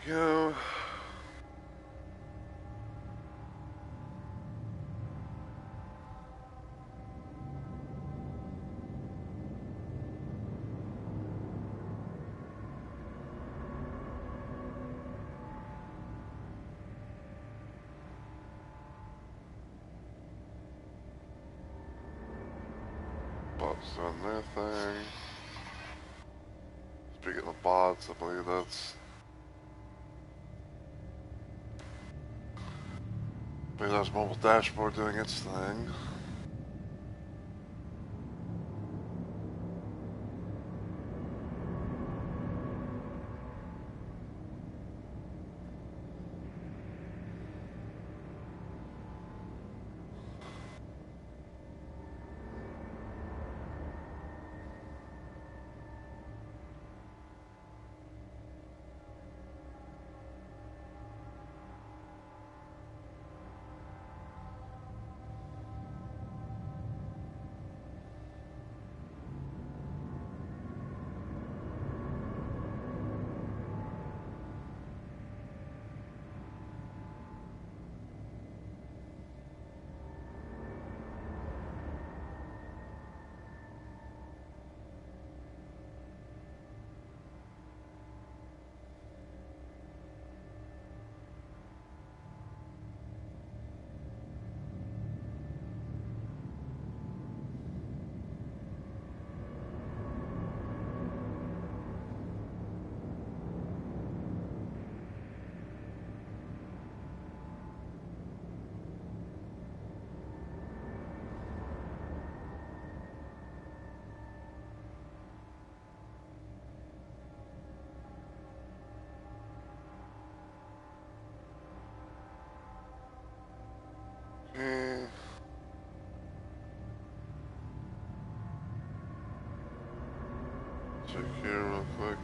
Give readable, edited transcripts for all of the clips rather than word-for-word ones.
we go. Bots doing their thing. Speaking of bots, I believe that's mobile dashboard doing its thing. Okay. Check here real quick.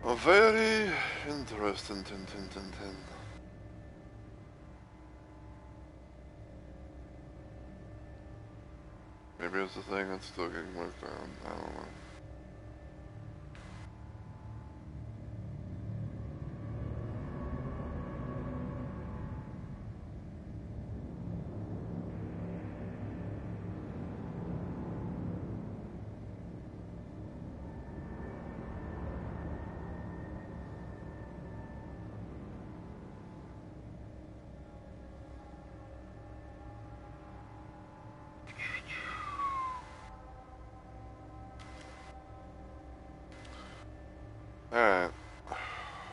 A very interesting tin. Maybe it's the thing that's still getting worked on. I don't know. Alright.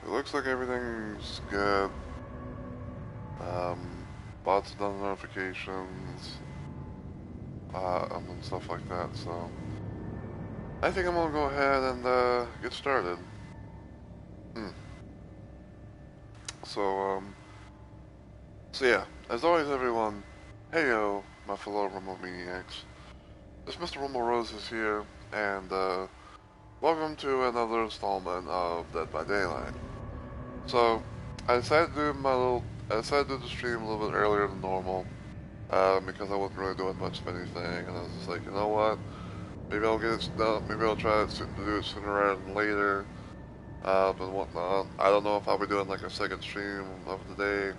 It looks like everything's good. Bots done notifications. And stuff like that, so I think I'm gonna go ahead and get started. So yeah, as always everyone, heyo, my fellow Rumble Maniacs. This Mr. Rumble Rose is here, and welcome to another installment of Dead by Daylight. So, I decided to do the stream a little bit earlier than normal, because I wasn't really doing much of anything, and I was just like, you know what, maybe I'll get it done, maybe I'll try to do it sooner rather than later, and whatnot. I don't know if I'll be doing like a second stream of the day,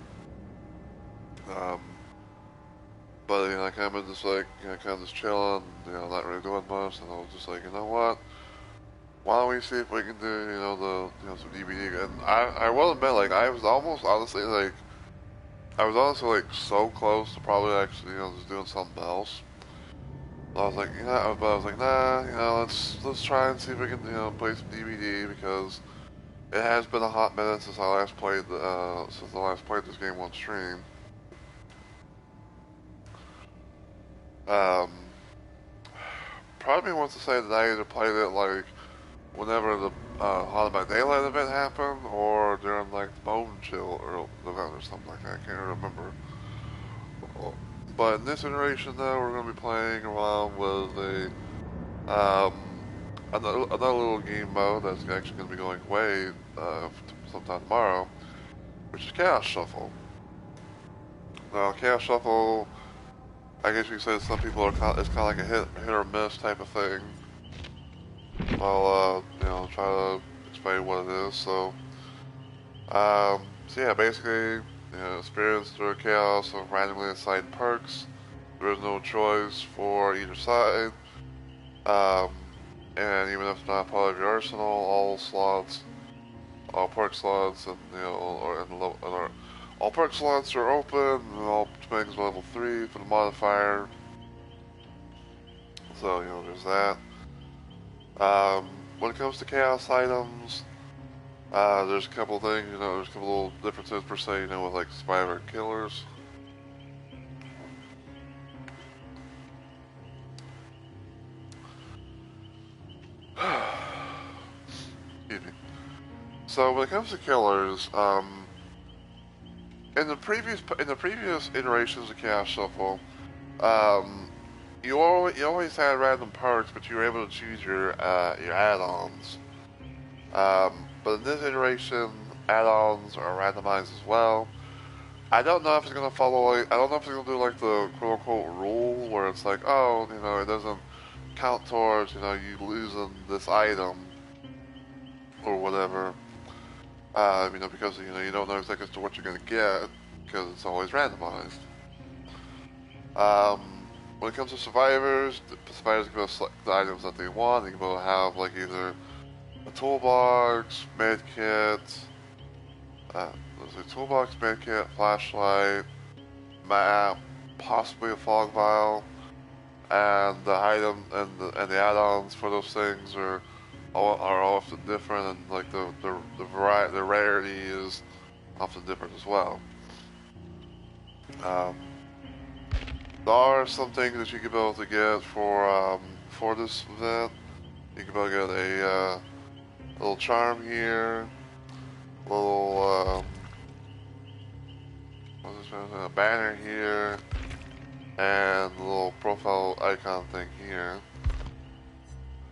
but, you know, I kind of just like, you know, kind of just chilling, you know, not really doing much, and I was just like, you know what, why don't we see if we can do, you know, some DVD, and I will admit, like, I was almost, honestly, like, like, so close to probably actually, you know, just doing something else. I was like, you know, but I was like, nah, you know, let's try and see if we can, you know, play some DVD, because it has been a hot minute since since I last played this game on stream. Um, Probably wants to say that I either played it, like, whenever the Haunted by Daylight event happened, or during, like, the Bone Chill or event or something like that, I can't remember. But in this iteration, though, we're going to be playing around with another little game mode that's actually going to be going away sometime tomorrow, which is Chaos Shuffle. Now, Chaos Shuffle, I guess you could say some people are it's kind of like a hit or miss type of thing. I'll you know, try to explain what it is. So yeah, basically, you know, experience through chaos of randomly assigned perks. There is no choice for either side. Um, and even if it's not part of your arsenal, all perk slots, and you know, all perk slots are open, and all things level 3 for the modifier. So you know, there's that. When it comes to chaos items, there's a couple things, you know, there's a couple little differences per se, you know, with like survivor and killers. Excuse me. So when it comes to killers, in the previous iterations of Chaos Shuffle, um, you always had random perks, but you were able to choose your add-ons. But in this iteration, add-ons are randomized as well. I don't know if it's gonna follow like I don't know if it's gonna do like the quote unquote rule where it's like, oh, you know, it doesn't count towards, you know, you losing this item or whatever. You know, because you know you don't know exactly as to what you're gonna get because it's always randomized. When it comes to survivors, the survivors can be able to select the items that they want. They can be able to have like either a toolbox, medkit, there's a toolbox, medkit, flashlight, map, possibly a fog vial, and the item and the add-ons for those things are often different, and like the variety, the rarity is often different as well. Um, there are some things that you can be able to get for this event. You can be able to get a little charm here, a little a banner here, and a little profile icon thing here.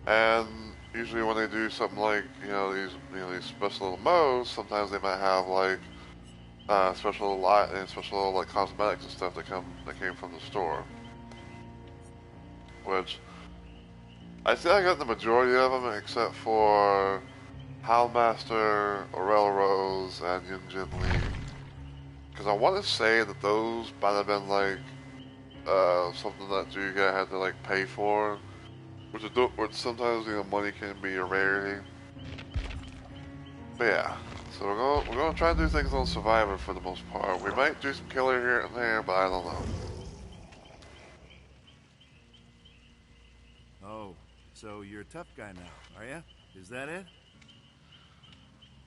And usually when they do something like these special little modes, sometimes they might have like special like cosmetics and stuff that came from the store. Which I think I got the majority of them except for Howlmaster, Aurel Rose, and Yunjin Lee. Because I want to say that those might have been like something that you had to like pay for, which sometimes you know money can be a rarity. But yeah, so we're gonna try to do things on Survivor for the most part. We might do some killer here and there, but I don't know. Oh, so you're a tough guy now, are ya? Is that it?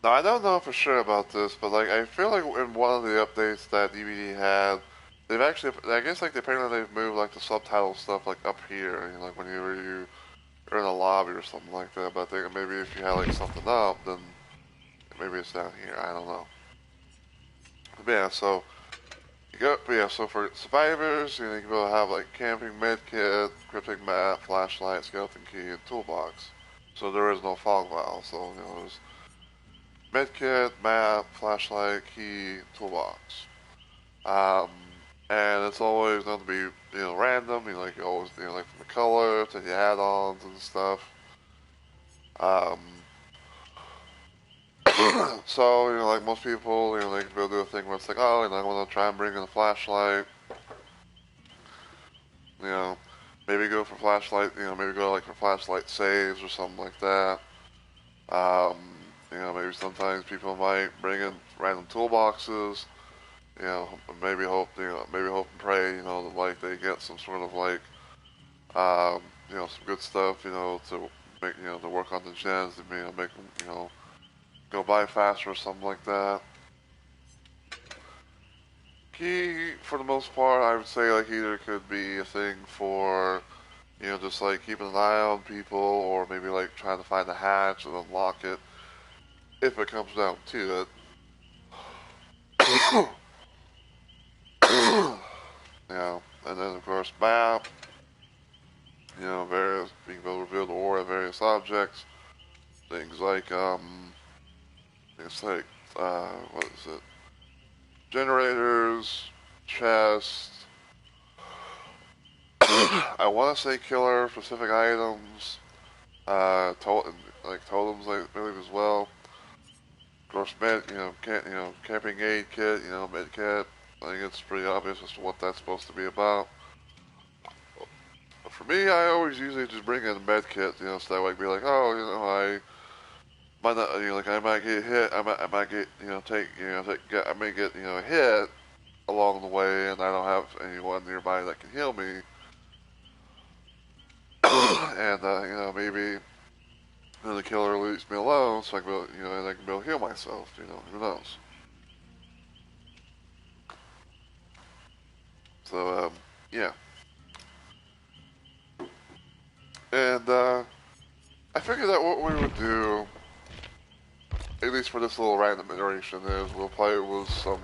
Now I don't know for sure about this, but like I feel like in one of the updates that DVD had, they've actually I guess like apparently they've moved like the subtitle stuff like up here, you know, like whenever you are in a lobby or something like that. But I think maybe if you had like something up, then maybe it's down here. I don't know. But yeah, so you go. But yeah, so for survivors, you know, you can be able to have like camping medkit, cryptic map, flashlight, skeleton key, and toolbox. So there is no fog vial. So you know, there's medkit, map, flashlight, key, toolbox. Um, and it's always going to be random. You know, like always like from the color to the add-ons and stuff. Um, so like most people, they can go do a thing where it's like, oh, I want to try and bring in a flashlight. You know, maybe go for flashlight. Maybe go like for flashlight saves or something like that. Um, maybe sometimes people might bring in random toolboxes. Maybe hope and pray, that like they get some sort of like, some good stuff, to make, to work on the gens, to make them, go by faster or something like that. Key, for the most part, I would say like either could be a thing for, just like keeping an eye on people, or maybe like trying to find a hatch and unlock it, if it comes down to it. And then of course map, various, being able to reveal the aura of various objects, things like, it's like, what is it? Generators, chests, I want to say killer specific items, like totems, I believe as well. Of course, camping aid kit, med kit. I think it's pretty obvious as to what that's supposed to be about. But for me, I always usually just bring in a med kit, so that way I can be like, oh, I might not, like I might get hit, I might get, I may get, hit along the way, and I don't have anyone nearby that can heal me. And maybe the killer leaves me alone, so I can and I can be able to heal myself. Who knows? So yeah. And I figured that what we would do, at least for this little random iteration, is we'll play with a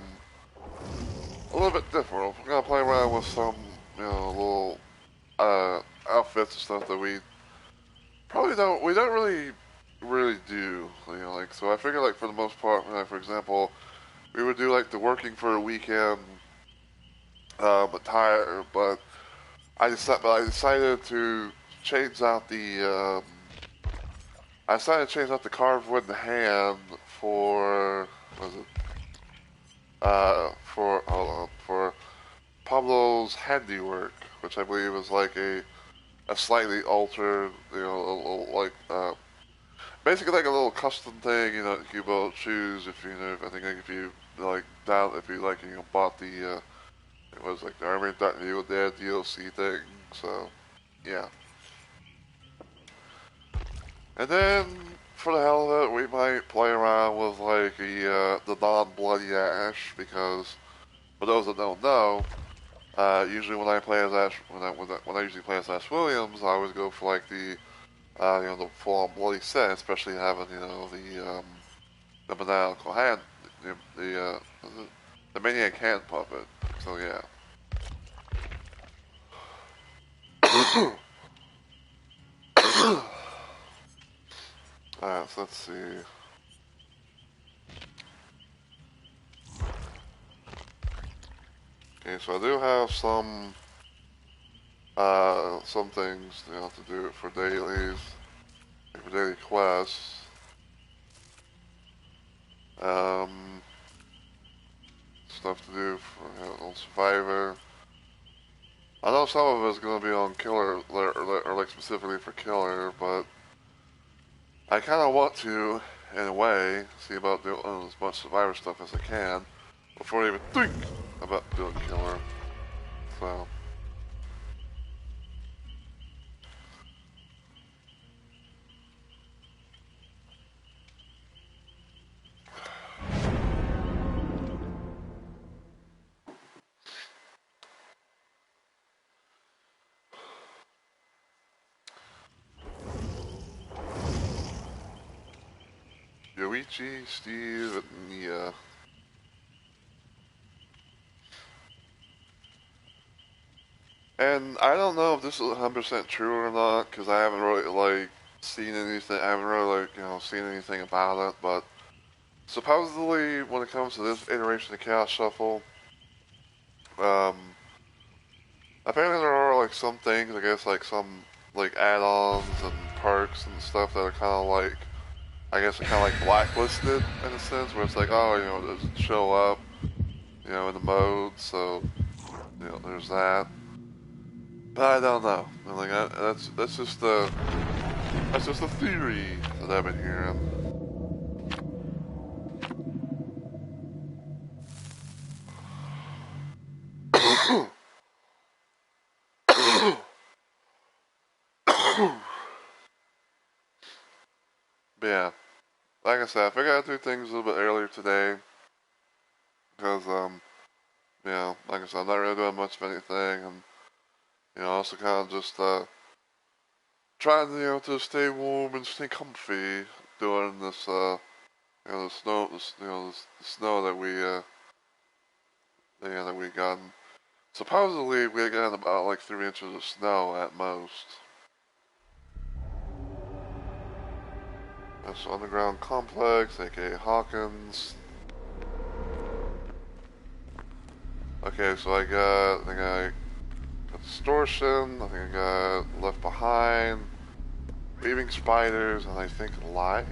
little bit different. We're gonna play around with some, little outfits and stuff that we don't really do. So I figure, like, for the most part, for example, we would do like the working for a weekend attire, but I decided to change out the carved wooden hand for for Pablo's handiwork, which I believe is like a slightly altered, basically like a little custom thing, you both choose I think if you bought the it was like the Army.Evil Dead DLC thing, so yeah. And then for the hell of it, we might play around with like the non-bloody Ash, because for those that don't know, usually when I play as Ash, when I usually play as Ash Williams, I always go for like the the full-on bloody set, especially having the maniacal hand, the maniac hand puppet. So yeah. Alright, so let's see. Okay, so I do have some things to do for dailies, for daily quests. Stuff to do for on Survivor. I know some of it's going to be on Killer, or like specifically for Killer, but I kind of want to, in a way, see about doing as much Survivor stuff as I can before I even think about doing Killer. So. Yoichi, Steve, and Nia. And I don't know if this is 100% true or not, because I haven't really, like, seen anything, I haven't really, like, seen anything about it, but supposedly, when it comes to this iteration of Chaos Shuffle, apparently there are, like, some things, I guess, like, some, like, add-ons and perks and stuff that are kind of, like, I guess they're kind of, like, blacklisted, in a sense, where it's like, oh, it doesn't show up, in the mode, so, there's that. But I don't know. Like, that's just a theory that I've been hearing. But yeah, like I said, I figured I'd do things a little bit earlier today, because like I said, I'm not really doing much of anything, and also kind of just trying to stay warm and stay comfy during this the snow that we got. Supposedly we got about like 3 inches of snow at most. That's Underground Complex, aka Hawkins. Okay, so I think I Got distortion, I think I got left behind, weaving spiders, and I think life?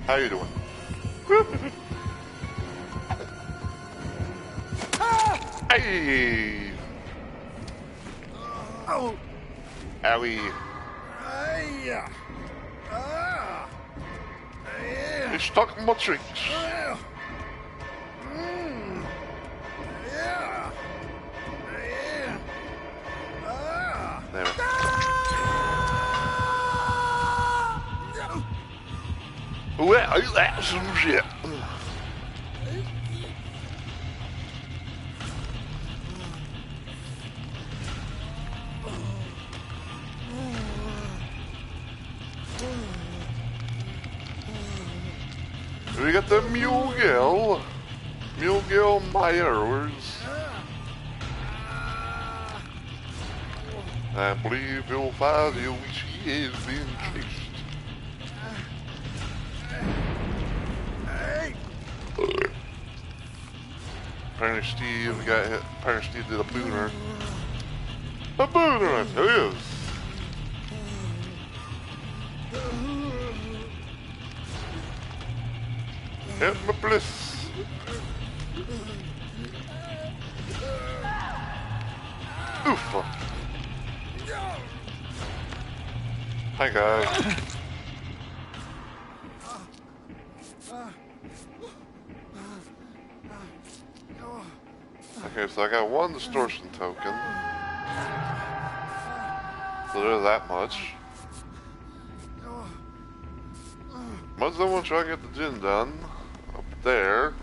How you doing? Hey! Oh! Owie. Yeah. You're stuck in my trees. Yeah. There. Well, that's some shit. We got the Mule Myers. I believe you'll find you she is being chased. Apparently Steve got hit. Apparently Steve did a booner. A booner, I tell you. Hit my bliss. Oof. Hi guys. Okay, so I got one distortion token. So there's that much. Might someone try to get the gym done up there.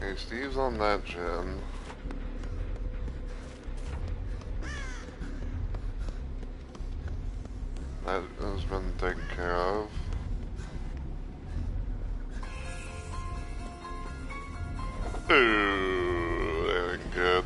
Okay, Steve's on that gen. That has been taken care of. Ooh, that ain't good.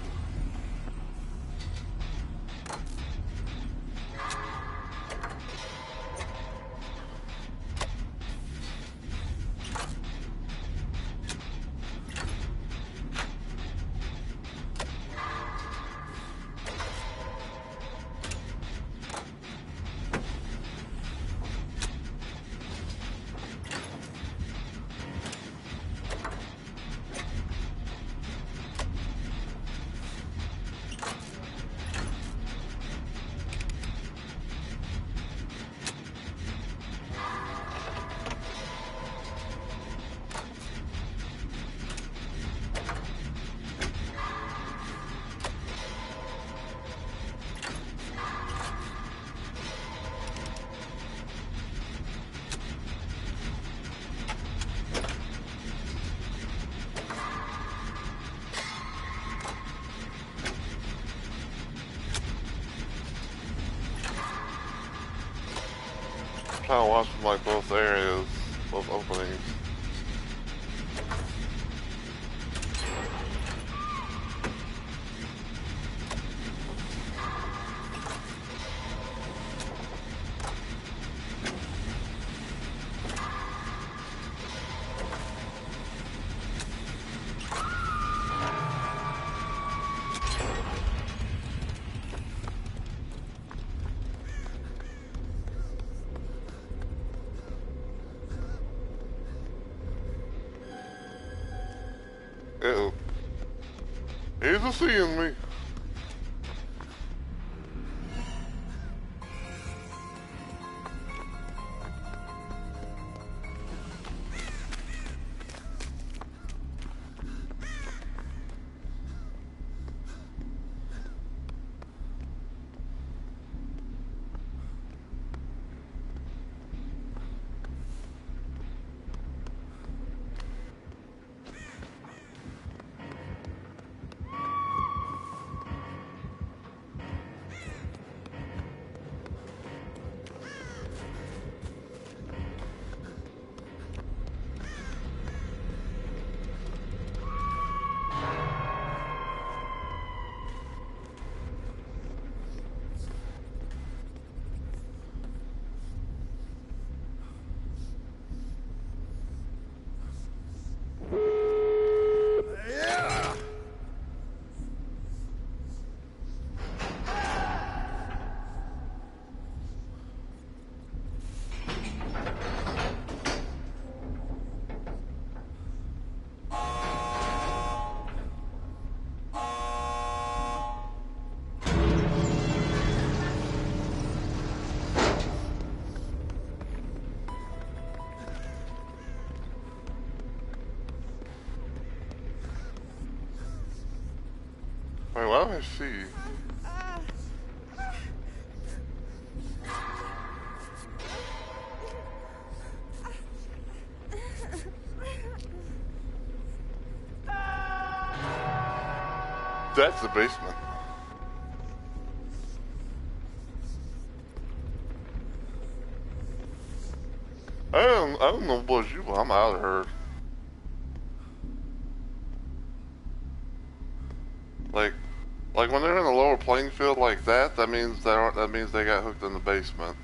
Trying to watch from like both areas, both openings. Uh-oh. He's a seeing me. Wait, what do I see? That's the basement. I don't know about you, but I'm out of here. Like when they're in a lower playing field like that, that means they got hooked in the basement.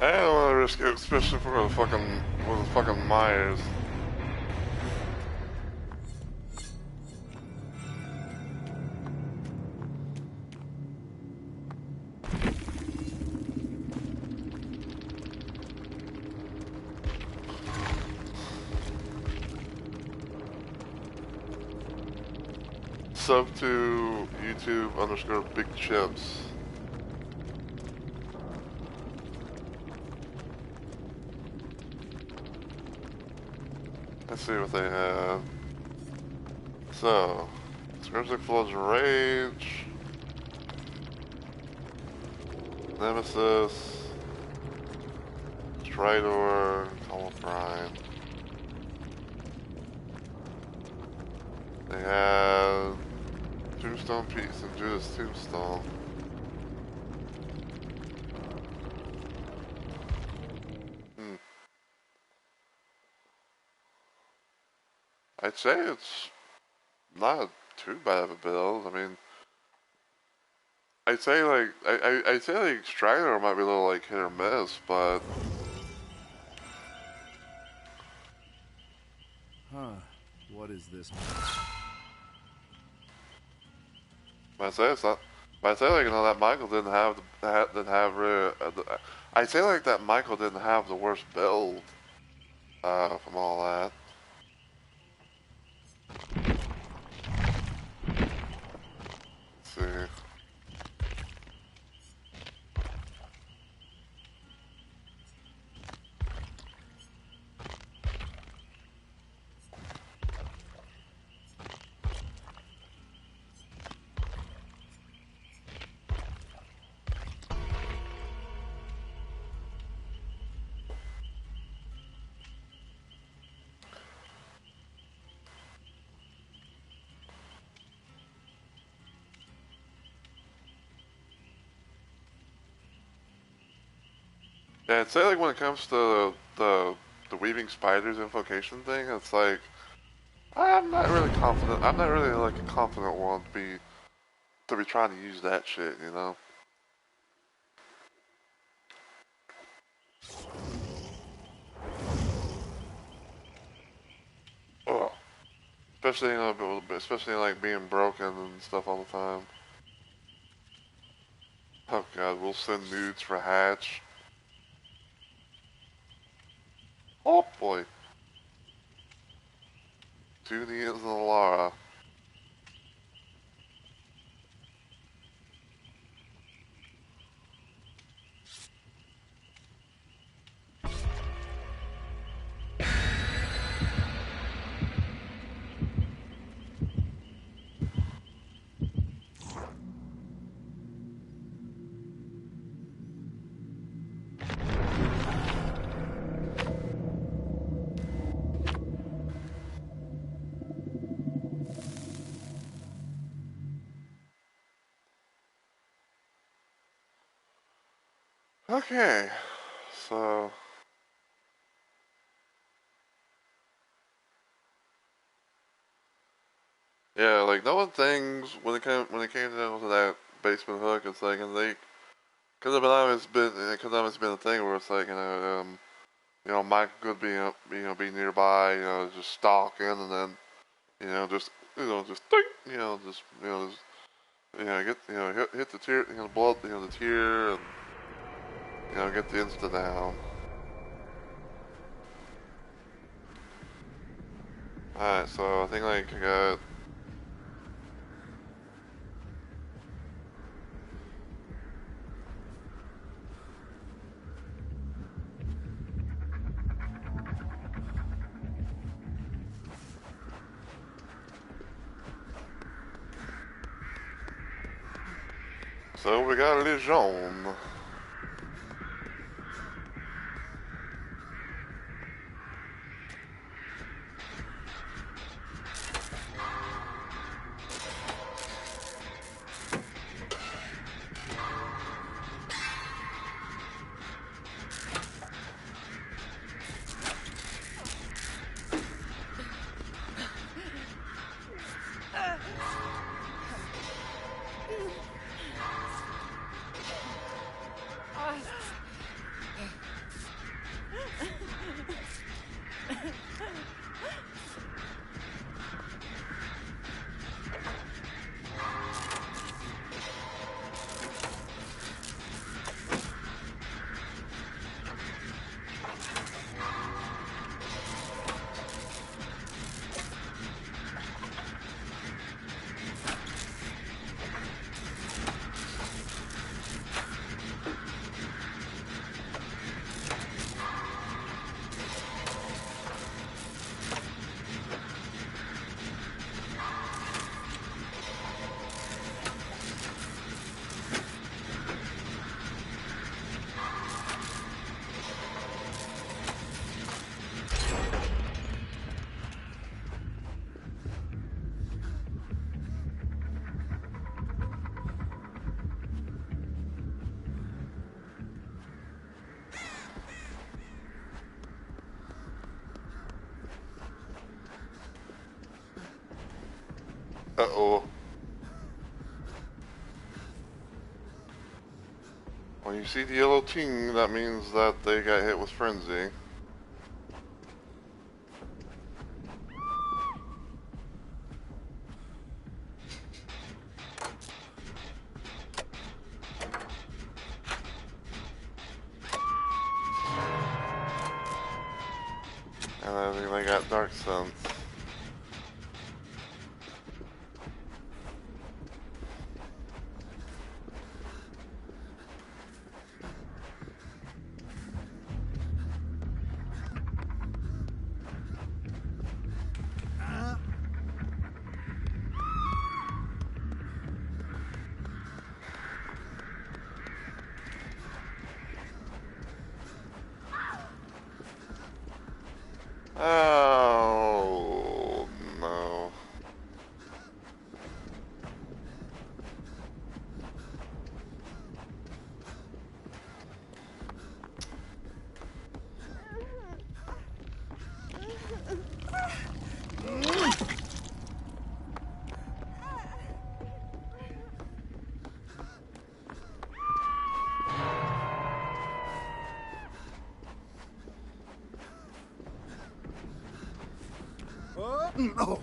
I don't want to risk it, especially for the fucking Myers. Sub to YouTube _ Big Chips. Let's see what they have. So, Scriptic Floods Rage, Nemesis, Stridor, Call Prime. They have Tombstone Peaks and Judas Tombstone. I'd say it's not too bad of a build. I mean, I'd say like Strider might be a little like hit or miss, but Huh. What is this? I'd say it's not. But I'd say like that Michael didn't have really. I'd say like that Michael didn't have the worst build from all that. Let's see. Yeah, I'd say like when it comes to the weaving spiders invocation thing, it's like I'm not really confident. I'm not really like a confident one to be trying to use that shit, you know. especially like being broken and stuff all the time. Oh god, we'll send nudes for Hatch. Oh boy. Two Neas and a Lara. Okay, so yeah, like no one thinks when it came down to that basement hook, it's like, and they could have always been a thing where it's like, Mike could be nearby, just stalking, and then, just think, hit the tear, blood, the tear, and get the insta down. Alright, so I think like I got. So we got Legion. Uh-oh. When you see the yellow ting, that means that they got hit with frenzy. And I think they got dark sense. Oh, no. No.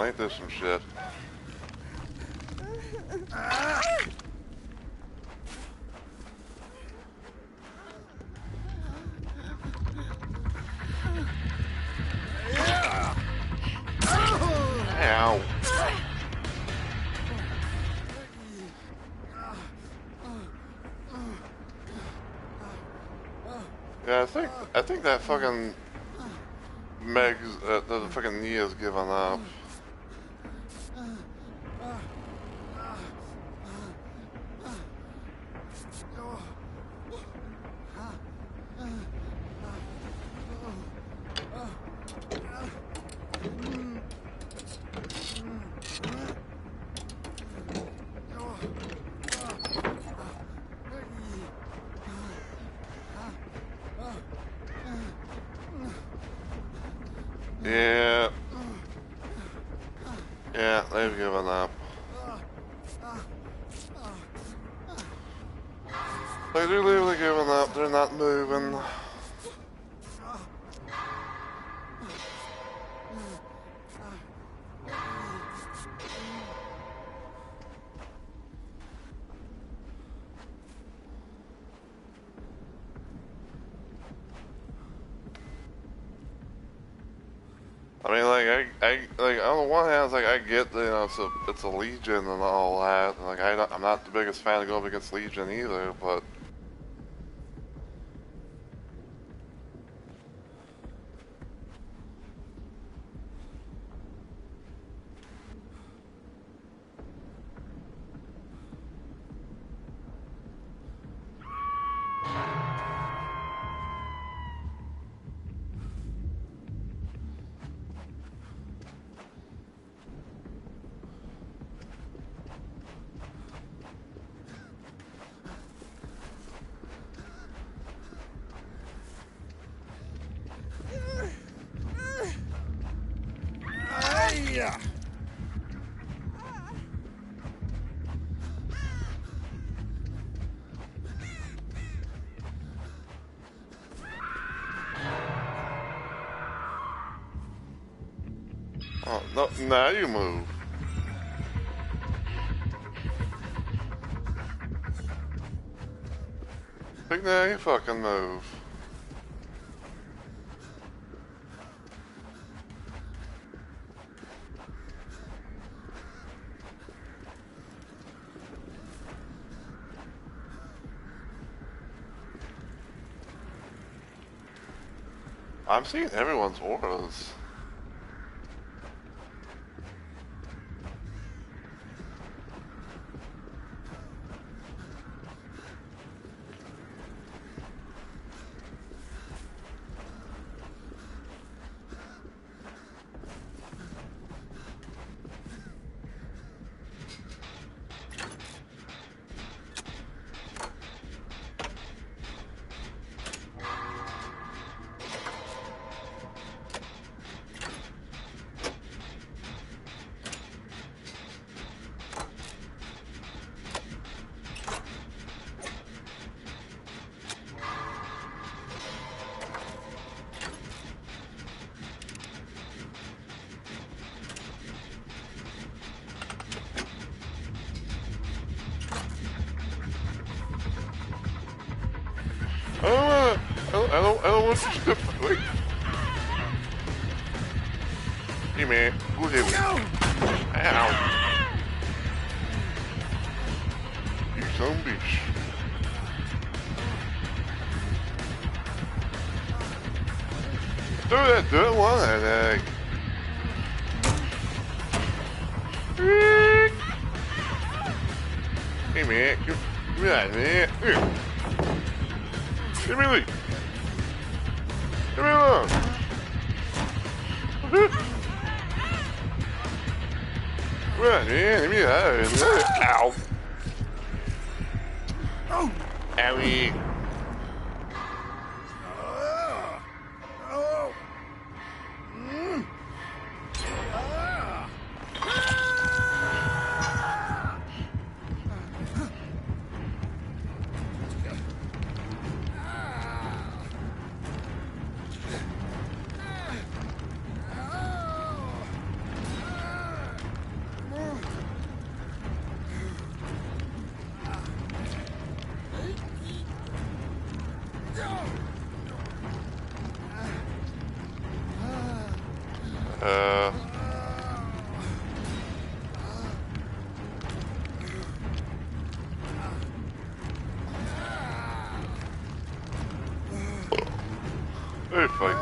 Well, ain't this some shit? Ow. Yeah, I think that fucking Meg's, the fucking Nia's given up. Yeah. Yeah, they've given up. Like, they're literally giving up. They're not moving. I mean, like, like, on the one hand, it's like, I get, you know, it's a Legion and all that. And, like, I'm not the biggest fan of going against Legion either, but... Oh, no, now you move. Like, now you fucking move. I'm seeing everyone's auras. I don't want you to wait. Hey man, go ahead with me. Ow. You son of a bitch. Do that one. Hey man, give me that man. Here. Give me the. Give me alone. Right, man, give me that. Ow. Oh. Owie. fight.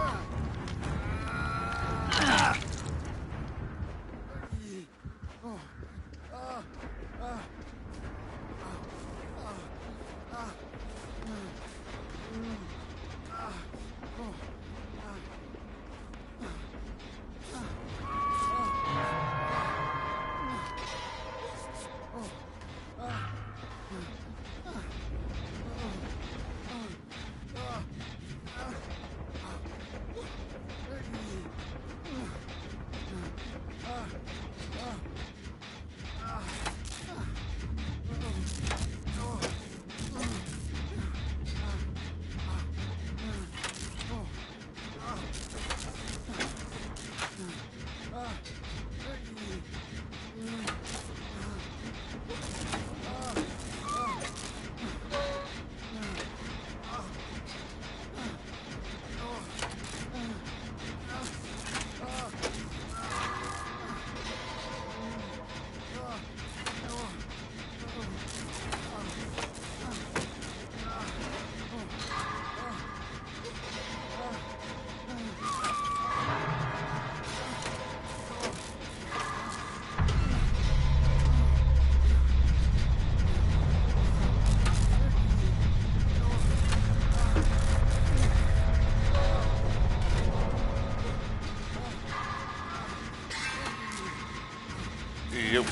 Yep.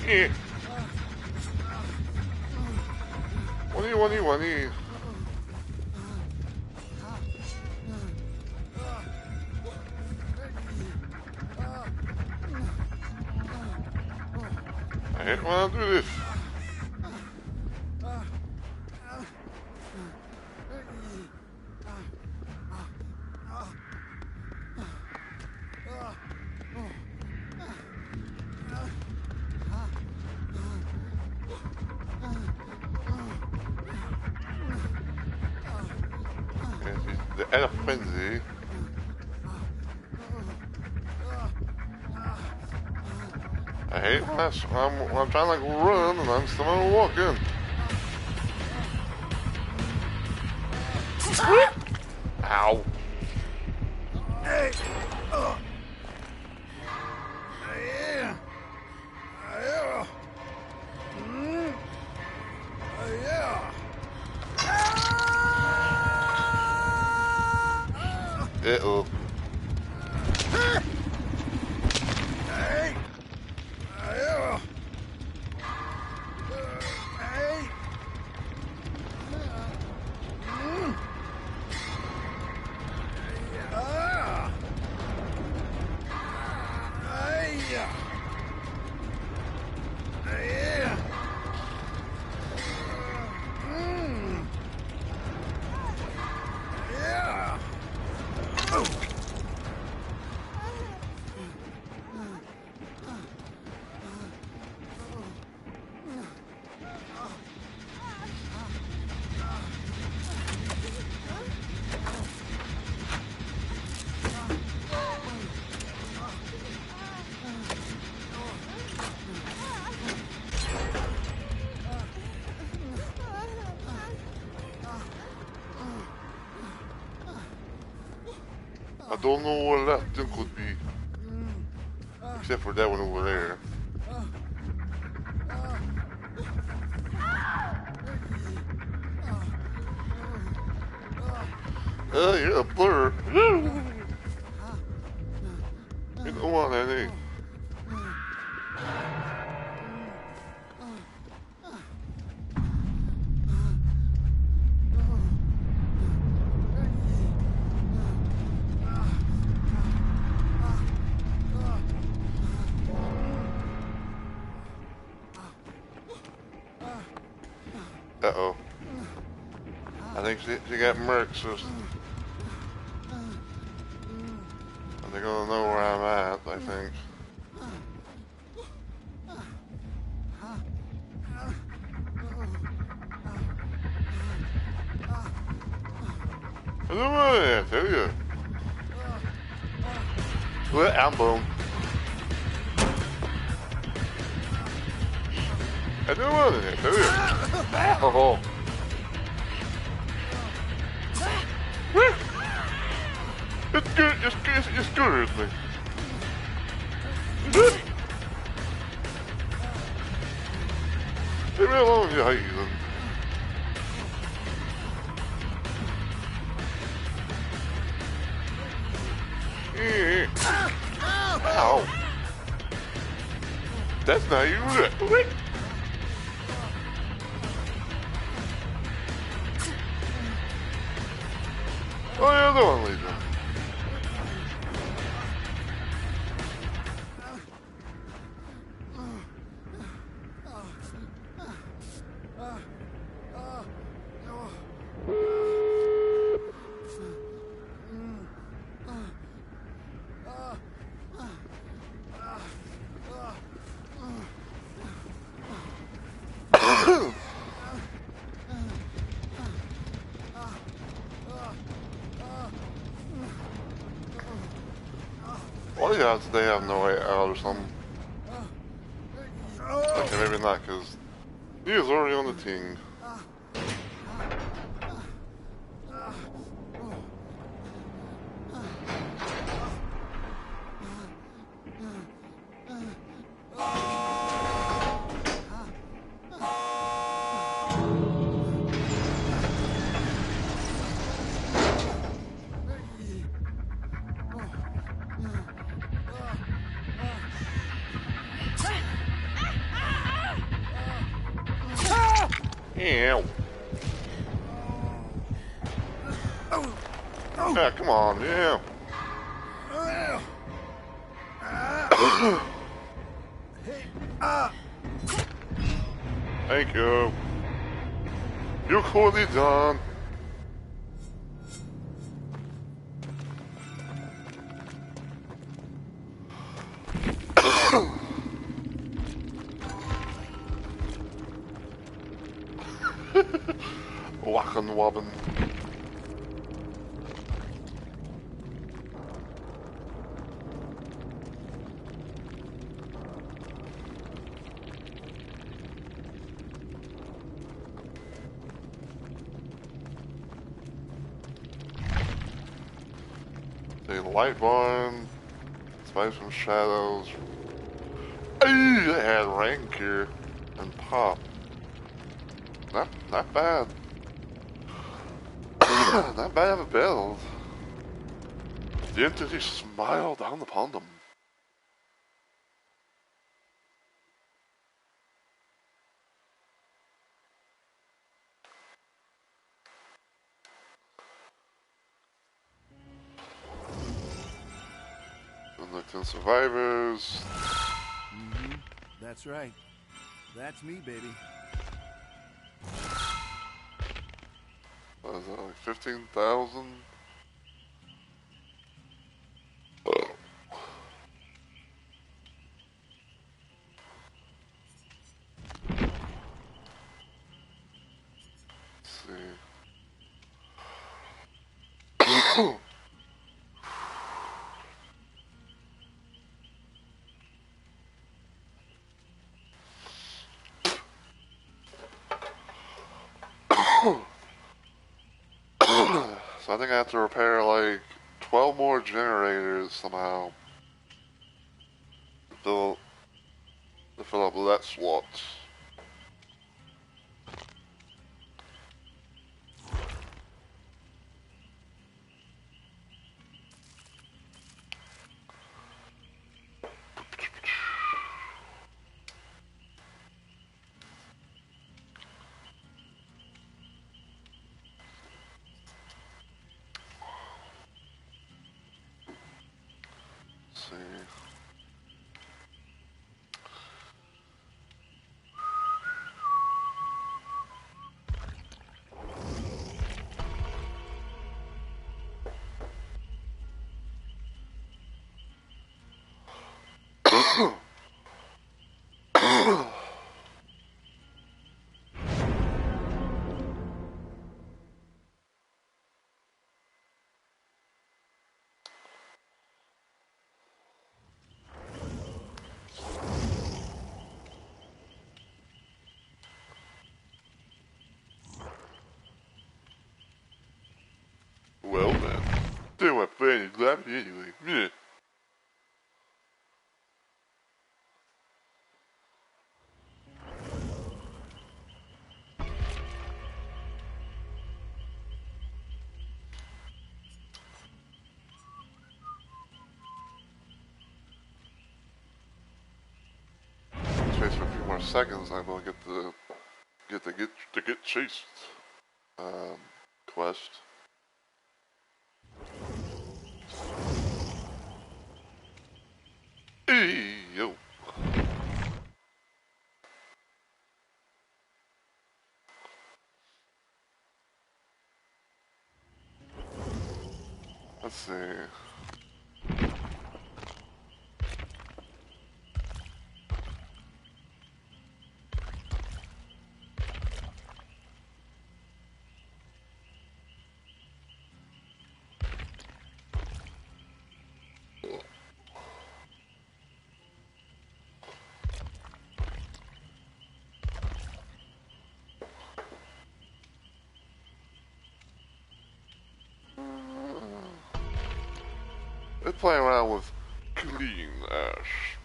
Yeah. One. I hate when I do this. The elephant. I hate when I'm trying to like run and I'm still walking. Ow. Hey. Uh-oh. I don't know what that thing could be. Except for that one over there. You're a blur. You don't want any. Uh-oh. I think she got murked, so they're gonna know where I'm at, I think. I don't know, I tell you. Well, I'm boom. I don't want it, I tell you. Oh. It's good. It's good, isn't it? Leave me alone, you heathen. Ow. That's not you. What? Oh, yeah, the one, Lisa. What are the odds they have no way out or something? Okay, maybe not, because he is already on the team. Ew. Yeah, come on, yeah. Thank you. You're coolly done. Whack-and wobbin'. The light barn, spice from shadows. Ay, they had rank here and pop. Not bad. Not bad of a build. The entity smiled down upon them. And the 10 survivors. Mm-hmm. That's right. That's me, baby. What is that, like 15,000? So I think I have to repair like 12 more generators somehow to fill up that slots. Let's see. Well, seconds, I'm gonna get the get chased quest. Hey, yo. Let's see. Let's play around with clean ash.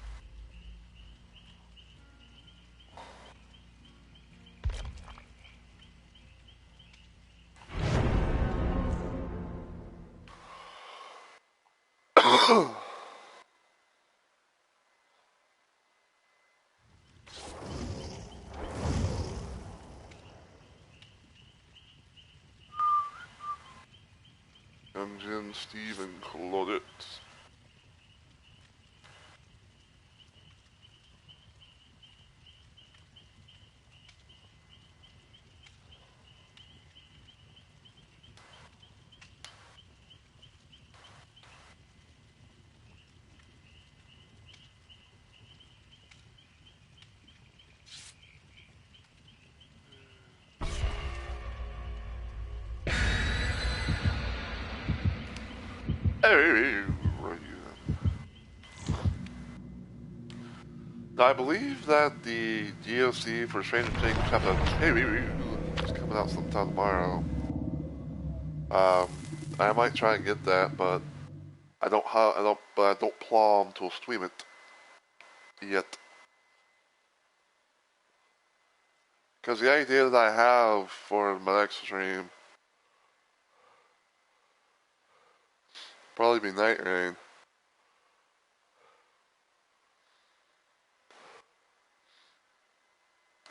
Engine Stephen Claudette. Hey, where are you? Now, I believe that the DLC for Stranger Things Chapter 2 is coming out sometime tomorrow. I might try and get that, but I don't plan to stream it yet. Because the idea that I have for my next stream probably be Night Rain.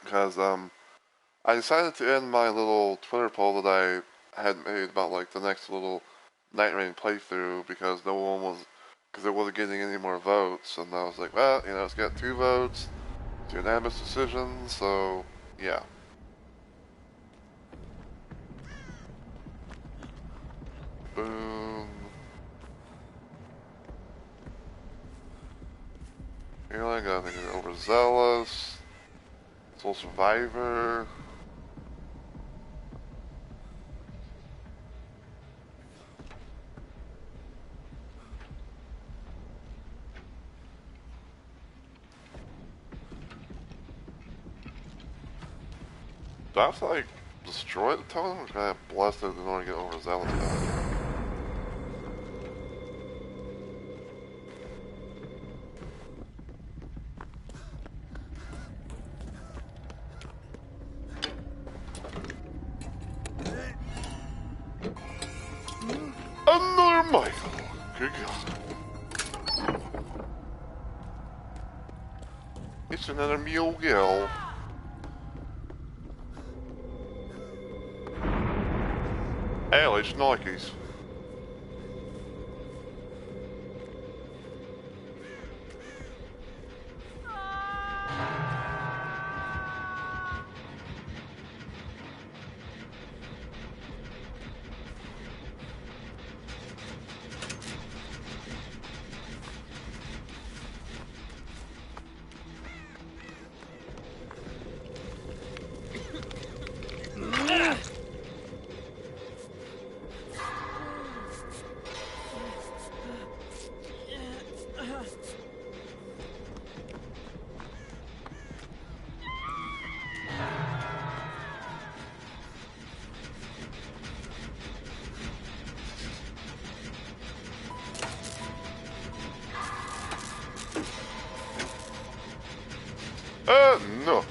Because I decided to end my little Twitter poll that I had made about like the next little Night Rain playthrough because it wasn't getting any more votes, and I was like, well, you know, it's got 2 votes, it's a unanimous decision, so yeah. Boom. Healing, I think it's overzealous. Soul Survivor. Do I have to like destroy the totem, or can I have blessed it in order to get overzealous now? Another Michael. Good God. It's another mule gill. Hell, it's Nikes. No.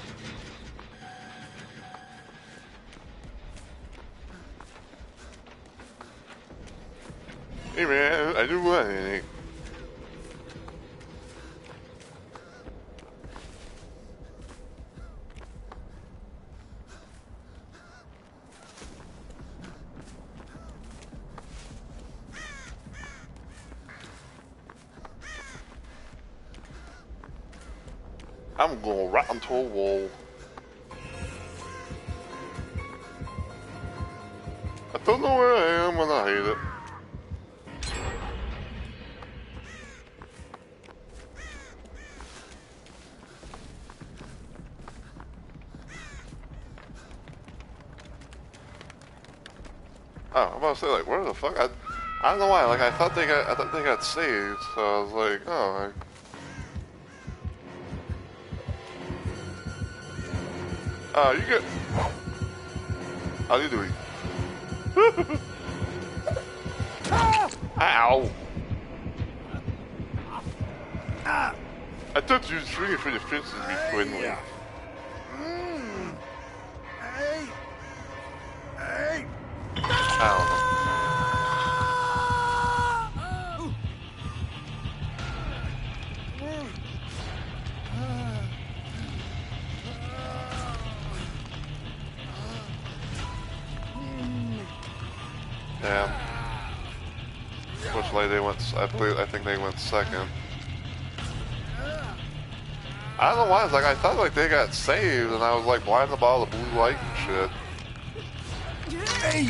Hey man, I do want anything. I'm going right into a wall. I don't know where I am and I hate it. Oh, I'm about to say, like, where the fuck? I don't know why. Like, I thought they got saved, so I was like, oh. You get. How you doing? Ow! I thought you were swinging for the fences before anyway. Hey! I don't know. Damn. Unfortunately, they went. I think they went second. I don't know why. It's like I thought like they got saved, and I was like blinded by all the blue light and shit. Hey!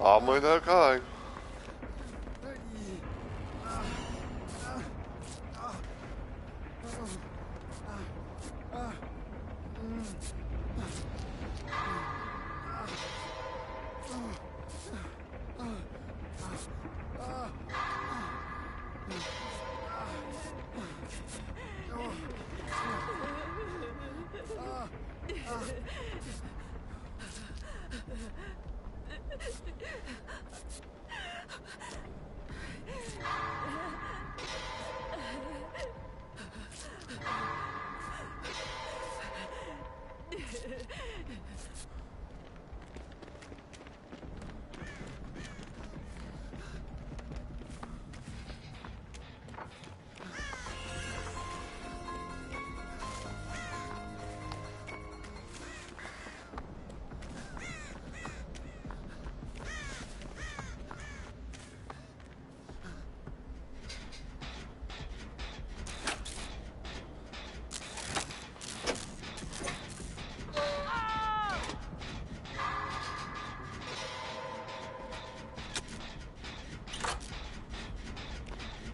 I'm with that guy.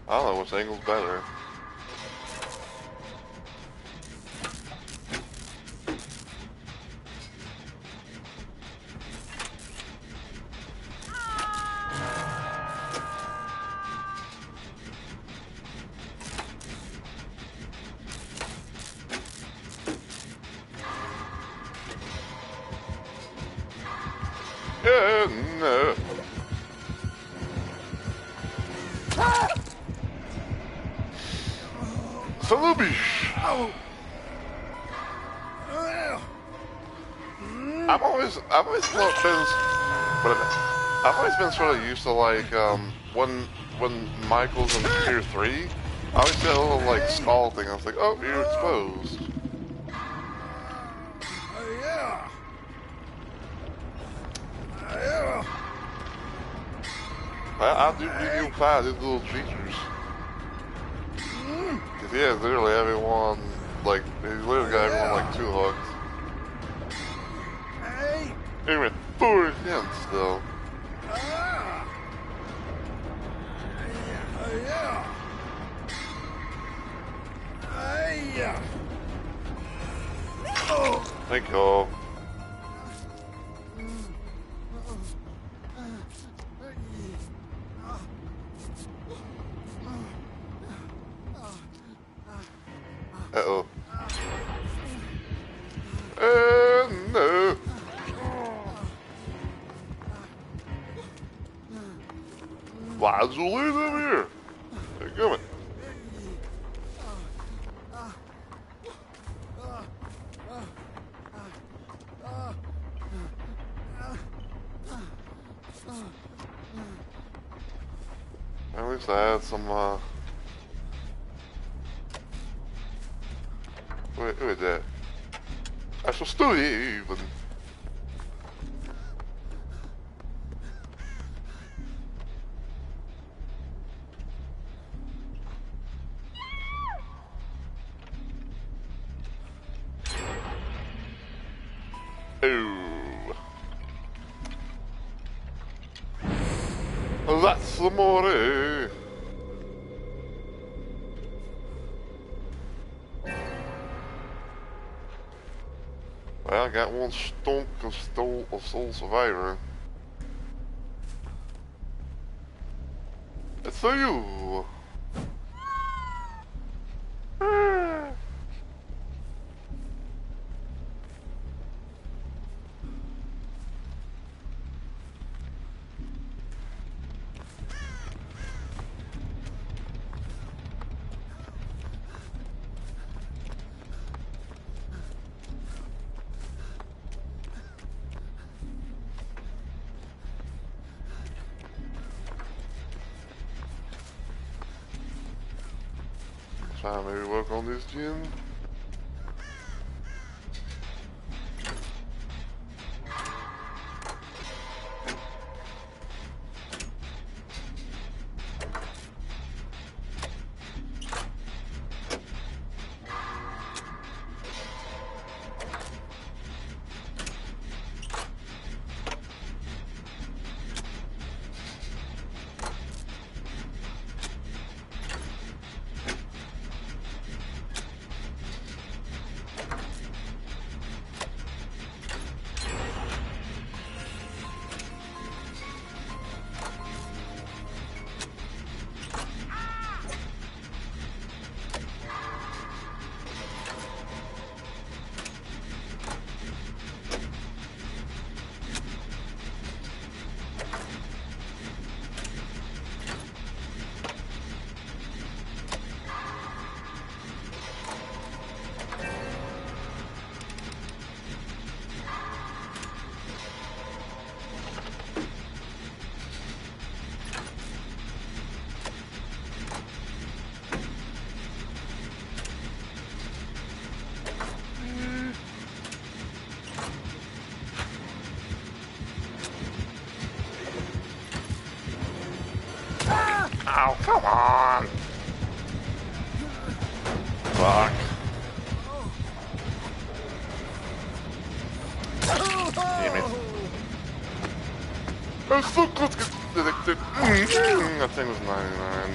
I don't know which angle's better. Yeah, no. Salubish! I've always been sort of used to like, when Michael's in Tier 3, I always get a little like skull thing. I was like, oh, you're exposed. I do you find these little features. Cause yeah, literally everyone, like, he's literally got everyone like 2 hooks. He went 4 hints though. Thank you. Uh-oh. No. Why did you leave them here? They're coming. At least I had some, who is that? That's a Steven. Oh. That's amore. Well, I got one stunk of soul survivor. It's for you. Try to maybe work on this gym. Oh, come on! Fuck. Damn it. I'm so close to get addicted. That thing was 99.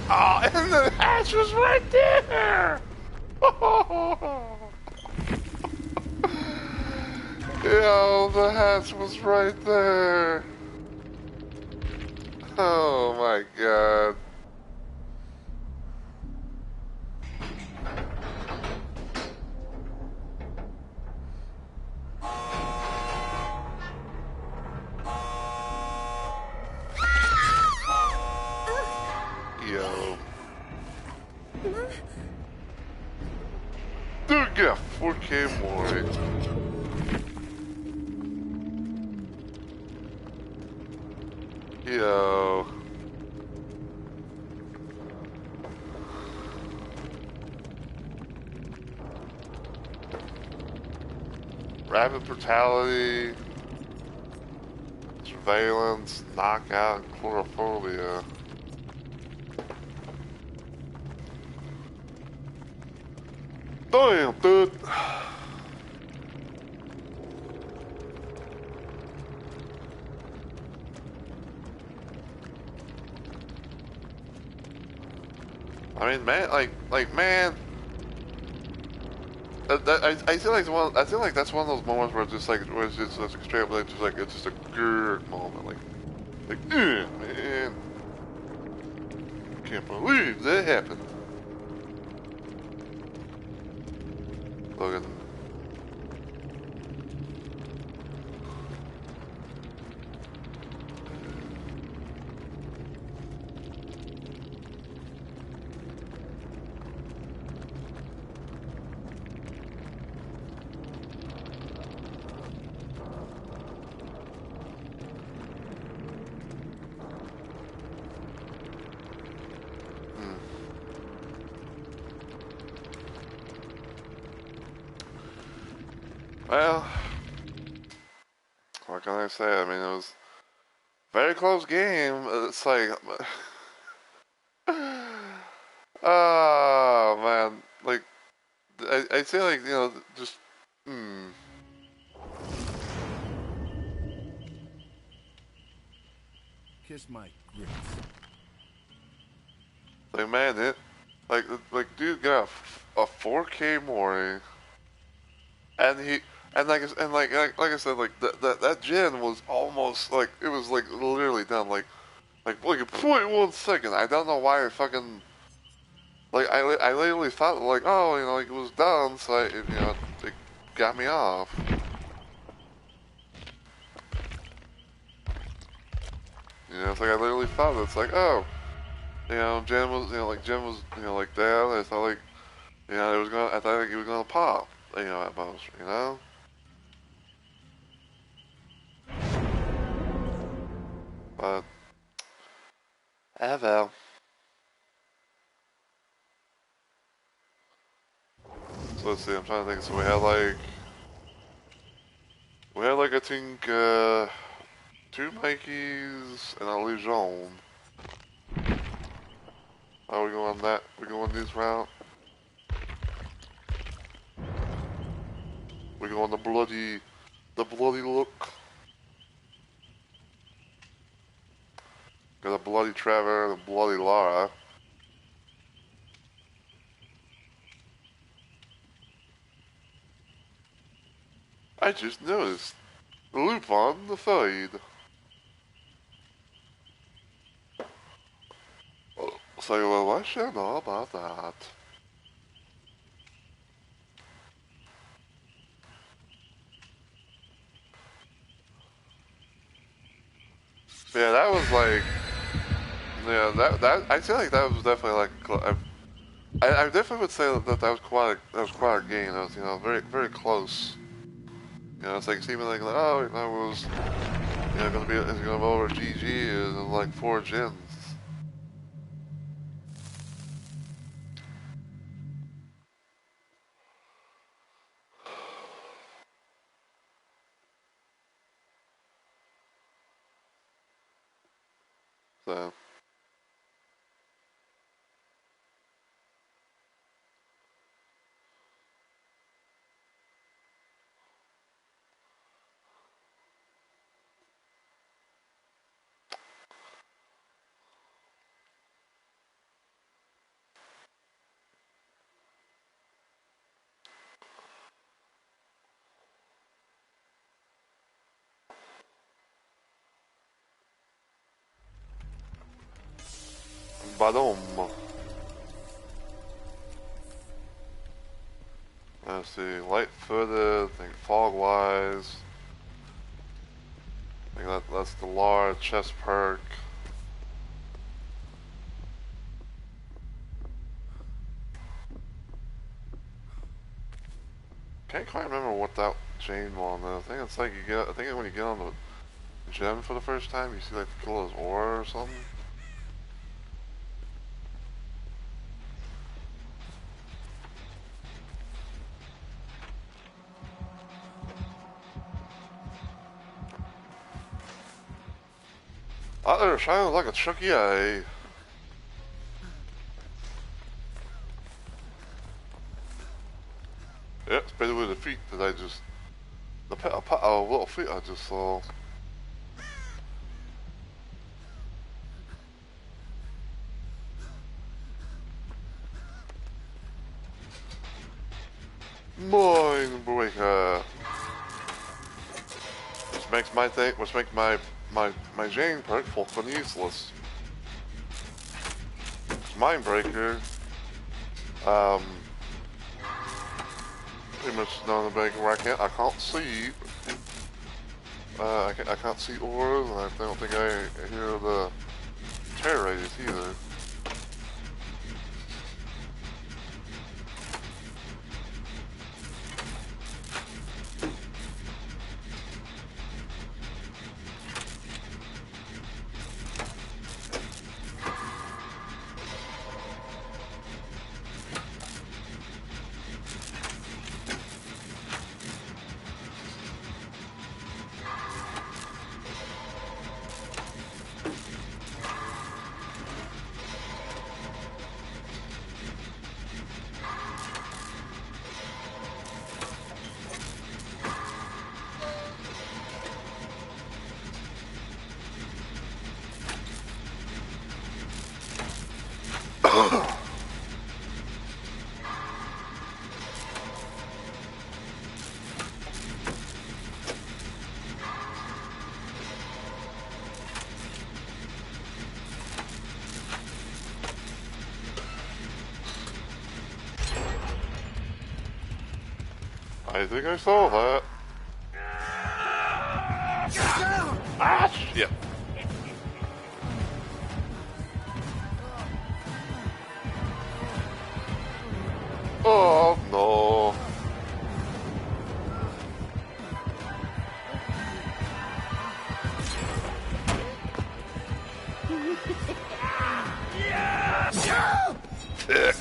Oh, and the hatch was right there! Yo, the hatch was right there. Oh my god. Yo. Dude, get 4K more. Yo. Rapid brutality, surveillance, knockout, and chlorophobia. Damn, dude. I mean, man, man. I feel like it's one. I feel like that's one of those moments where it's just like, where it's just straight up, like, it's just a good moment, like, man, can't believe that happened. Logan. Well, what can I say? I mean, it was a very close game. It's like, oh man, like, I'd say like, you know, just, Kiss my grits. like, man, like, dude got a 4K Mori, and like I said, like, that gen was almost, like, it was, like, literally done, like a 0.1 second. I don't know why I fucking, like, I literally thought, like, oh, you know, like, it was done, so it got me off. You know, it's like, I literally thought, it's like, oh, you know, Jen was, you know, like that. I thought, like, you know, I thought, like, it was gonna pop, you know, at most, you know? But, well. So let's see, I'm trying to think. So we had like, I think, 2 Mikeys and a Legion. Are we going that? We going this route? We going the bloody look? Got a bloody Trevor and a bloody Lara. I just noticed the loop on the side. So, well, I should know about that. Yeah, that was like, yeah, that I feel like that was definitely like, I definitely would say that was quite a game. That was, you know, very very close. You know, it's like seeming like, oh, that was, you know, it's gonna be over GG in like 4 gens. So. Badom. Let's see, light-footed, I think fog-wise. I think that's the large chest perk. Can't quite remember what that chain one is. I think it's like I think when you get on the gem for the first time, you see like the Killers Aura or something. Oh, they're shining like a Chucky eye. Yeah, it's basically the feet that I just, little feet I just saw. Mind breaker. Which makes my Jane perk fucking useless. Mind breaker. Pretty much down the bank where I can't see. I can't see auras, and I don't think I hear the terror radius either. I think I saw that. Ah, shit. Oh, no. Tick.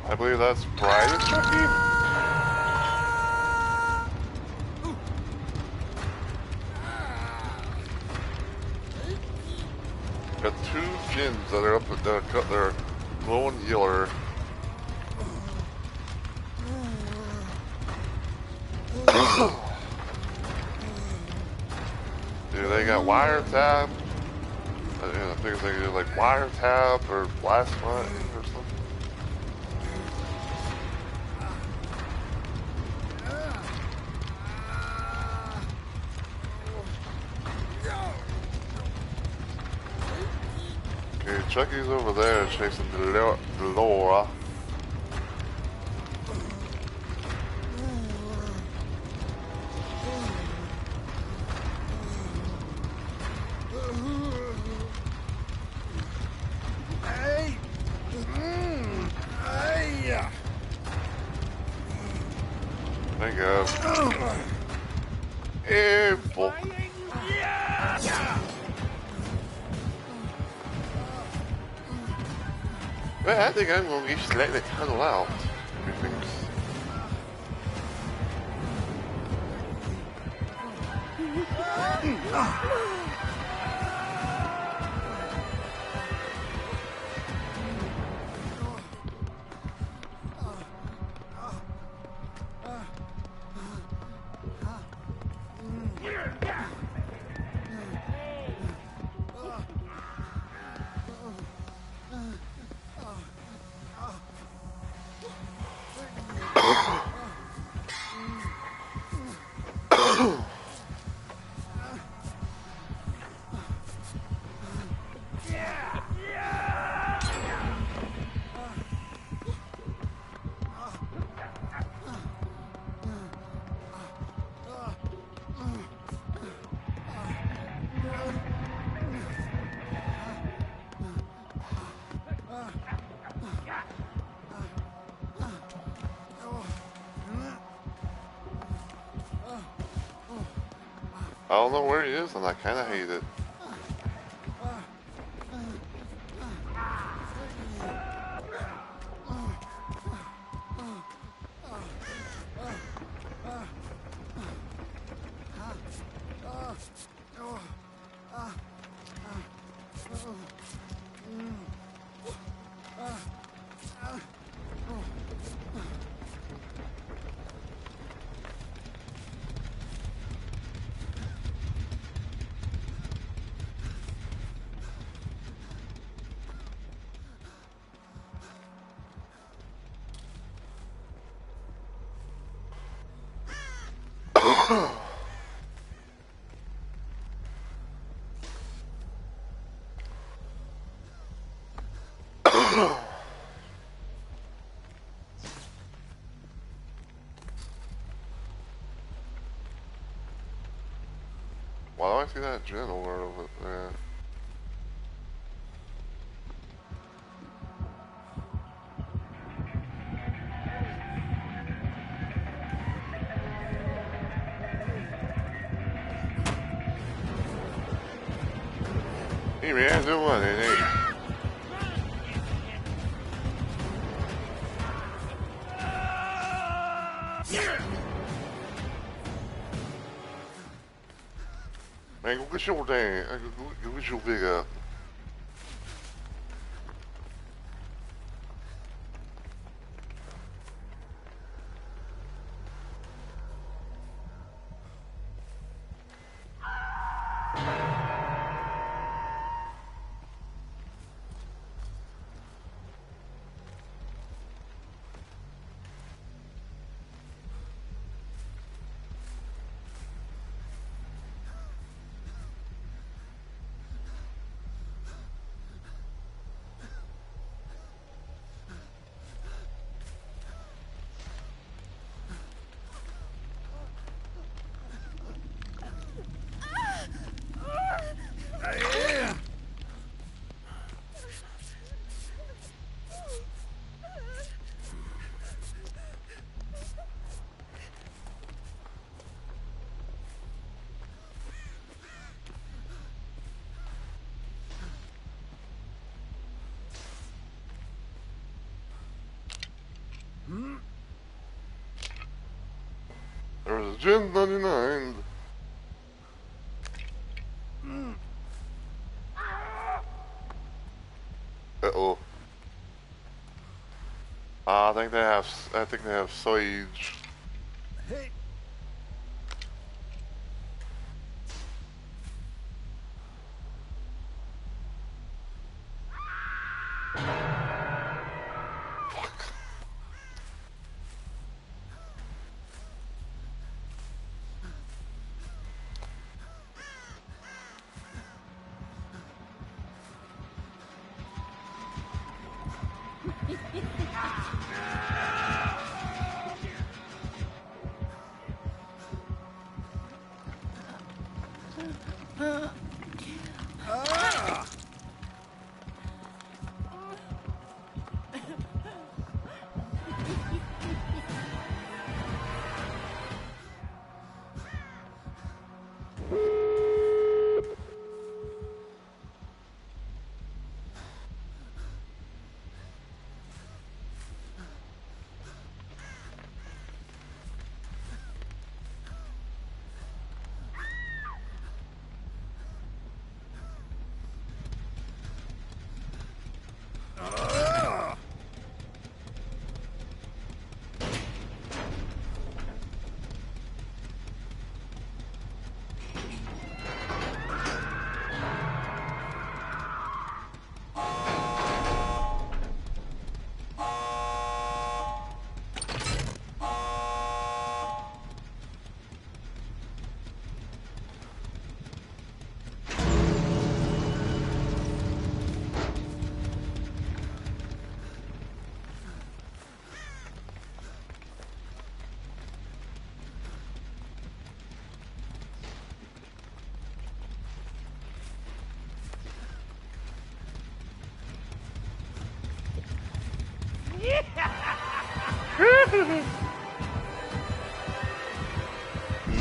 I believe that's Private Chucky. Got two gins that are up at they're glowing yellow. Dude, they got wiretap. I think they do like wiretap or blast lightning or something. Okay, Chucky's over there chasing Laura. Thank God. Hey, boy. Well, I think I'm going to just let the tunnel out. Everything's... I don't know where he is, and I kind of hate it. Why do I see that gin over there? Hey man, do what? Hey. Man, go get your damn, go get your big up. Gen 99. Uh-oh. I think they have Sage. Hey.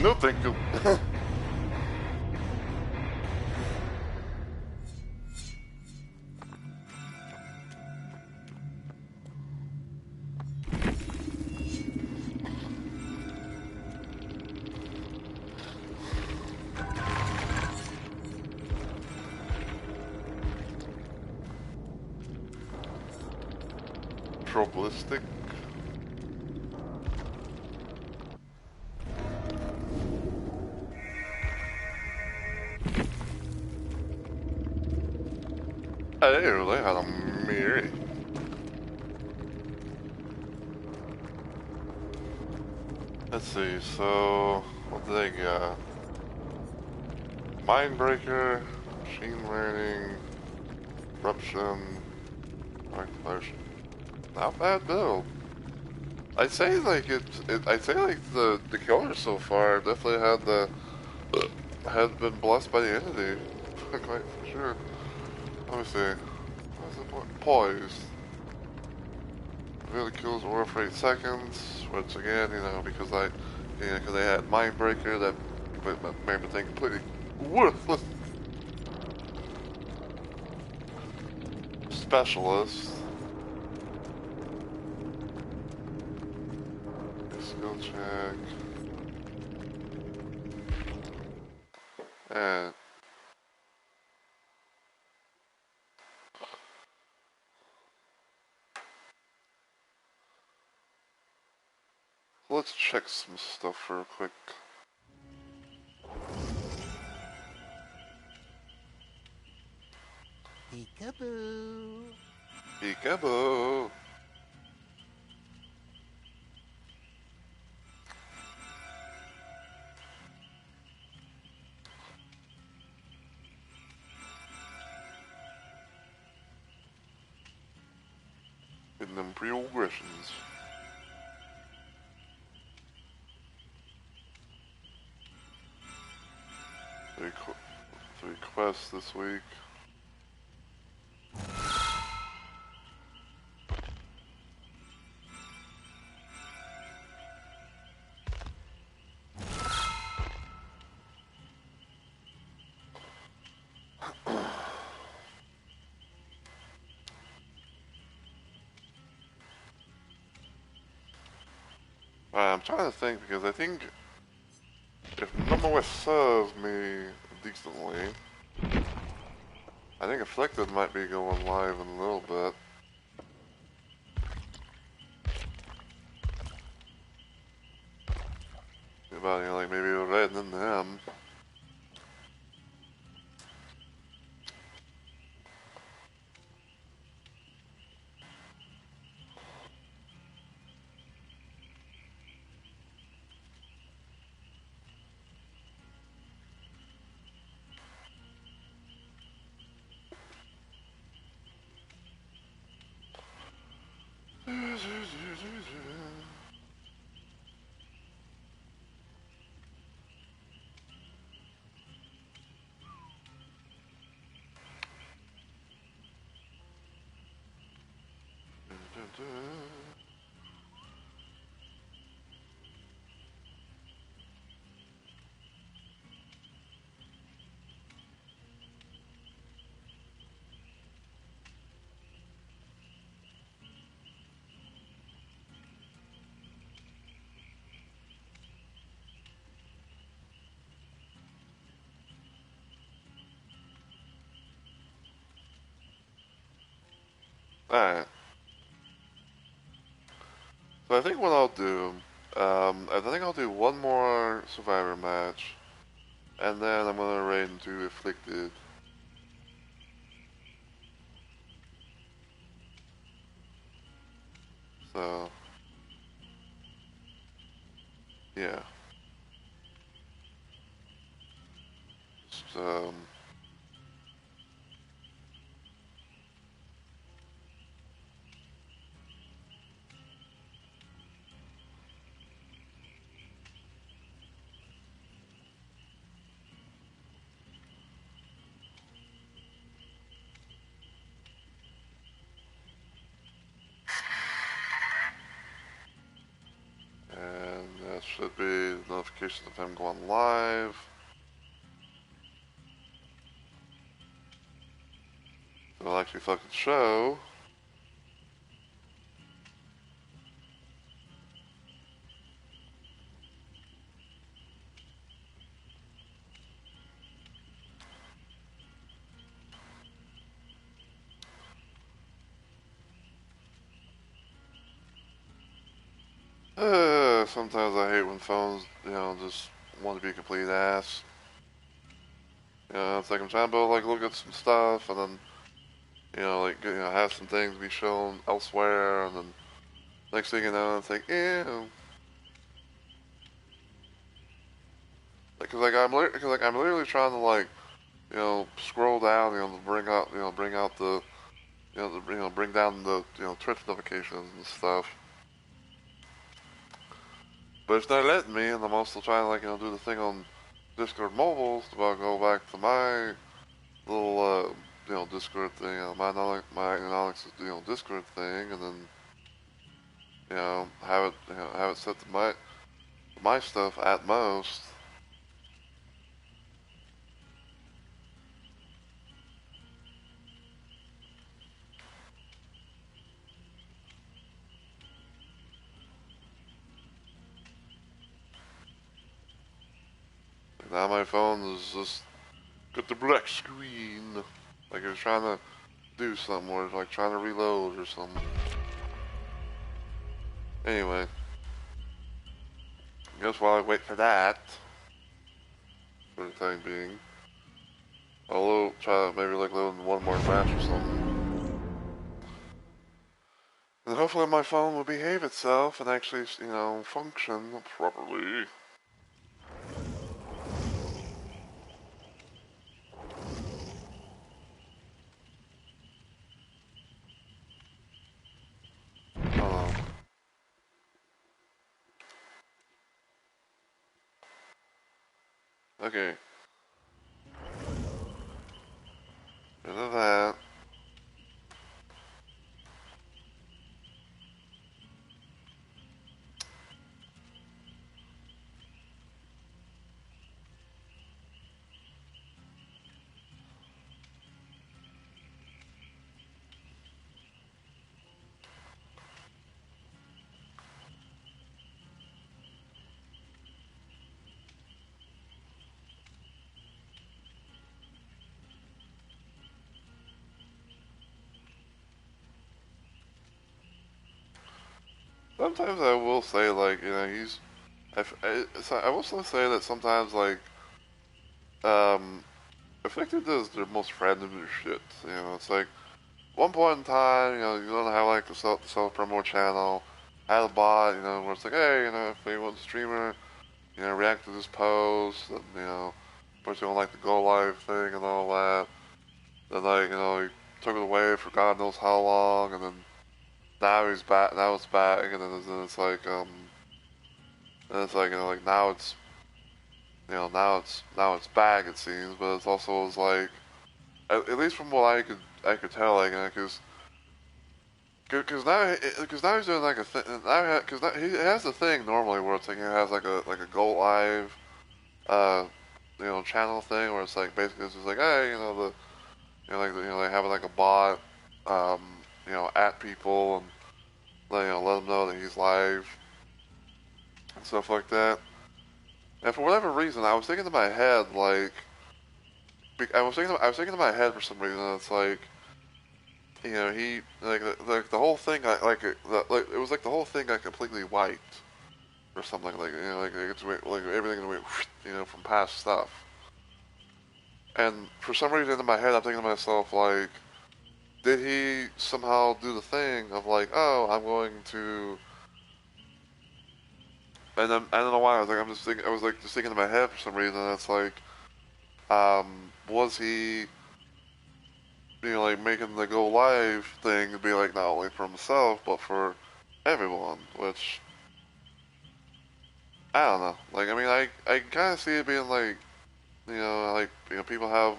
No, thank you. Probabilistic. I didn't really had a Mary. Let's see, so what do they got? Mindbreaker, machine learning, corruption, manipulation. Not bad build. I'd say like I'd say like the killer so far definitely had been blessed by the entity. Quite for sure. Let me see. What's the point? Poised. Really kills aura for 8 seconds. Once again, because because they had Mindbreaker that made me think completely worthless. Specialist. Skill check. And let's check some stuff real quick. Peekaboo. Peekaboo. In them pre-aggressions. 3 quests this week. I'm trying to think because I think memory serves me decently, I think Afflicted might be going live in a little bit. About, you know, like maybe Red and them. Alright. So I think what I'll do, I think I'll do one more Survivor match, and then I'm gonna raid into Afflicted. So, yeah. Just, and that should be notifications of him going live. It'll actually fucking show. Sometimes I hate when phones, you know, just want to be a complete ass. You know, it's like I'm trying to like look at some stuff, and then, you know, like, you know, have some things be shown elsewhere, and then next thing you know, it's like, ew. Cause like I'm literally trying to like, you know, scroll down, you know, to bring out the, bring down the, you know, Twitch notifications and stuff. But it's not letting me, and I'm also trying to like, you know, do the thing on Discord mobile, so I'll go back to my little, you know, Discord thing, my Alex, you know, Discord thing, and then, you know, have it set to my stuff at most. Now my phone is just got the black screen, like it was trying to do something, or like trying to reload or something. Anyway, I guess while I wait for that, for the time being, I'll try to maybe like load one more match or something. And hopefully my phone will behave itself and actually, you know, function properly. Oh. Okay. Rid of that. sometimes I will say, like, you know, I will still say that sometimes, like, um, Afflicted does their most random shit. You know, it's like, one point in time, you know, you don't have, like, the self-promo channel, had a bot, you know, where it's like, hey, you know, if anyone's a streamer, you know, react to this post, and, you know, of course, you don't like the go live thing and all that. Then, like, you know, he took it away for God knows how long, and then now he's back, now it's back, and then it's like, and it's like, you know, like, now it's, you know, now it's back, it seems, but it's also was like, at least from what I could tell, like, you know, cause now he's doing like a thing, cause now, he has a thing normally where it's like, he has like a go live, uh, you know, channel thing where it's like, basically it's just like, hey, you know, you know, like having like a bot, um, you know, at people and, you know, let them know that he's live and stuff like that. And for whatever reason, I was thinking in my head, like, I was thinking in my head for some reason, it's like, you know, he, like the whole thing, like, it was like the whole thing got completely wiped or something, like, you know, like everything went, you know, from past stuff. And for some reason in my head, I'm thinking to myself, like, did he somehow do the thing of like, oh, I'm going to, and then I don't know why, I was like just thinking in my head for some reason, it's like, was he, you know, like making the go live thing to be like not only for himself but for everyone, which I don't know. Like, I mean, I kind of see it being like, you know, people have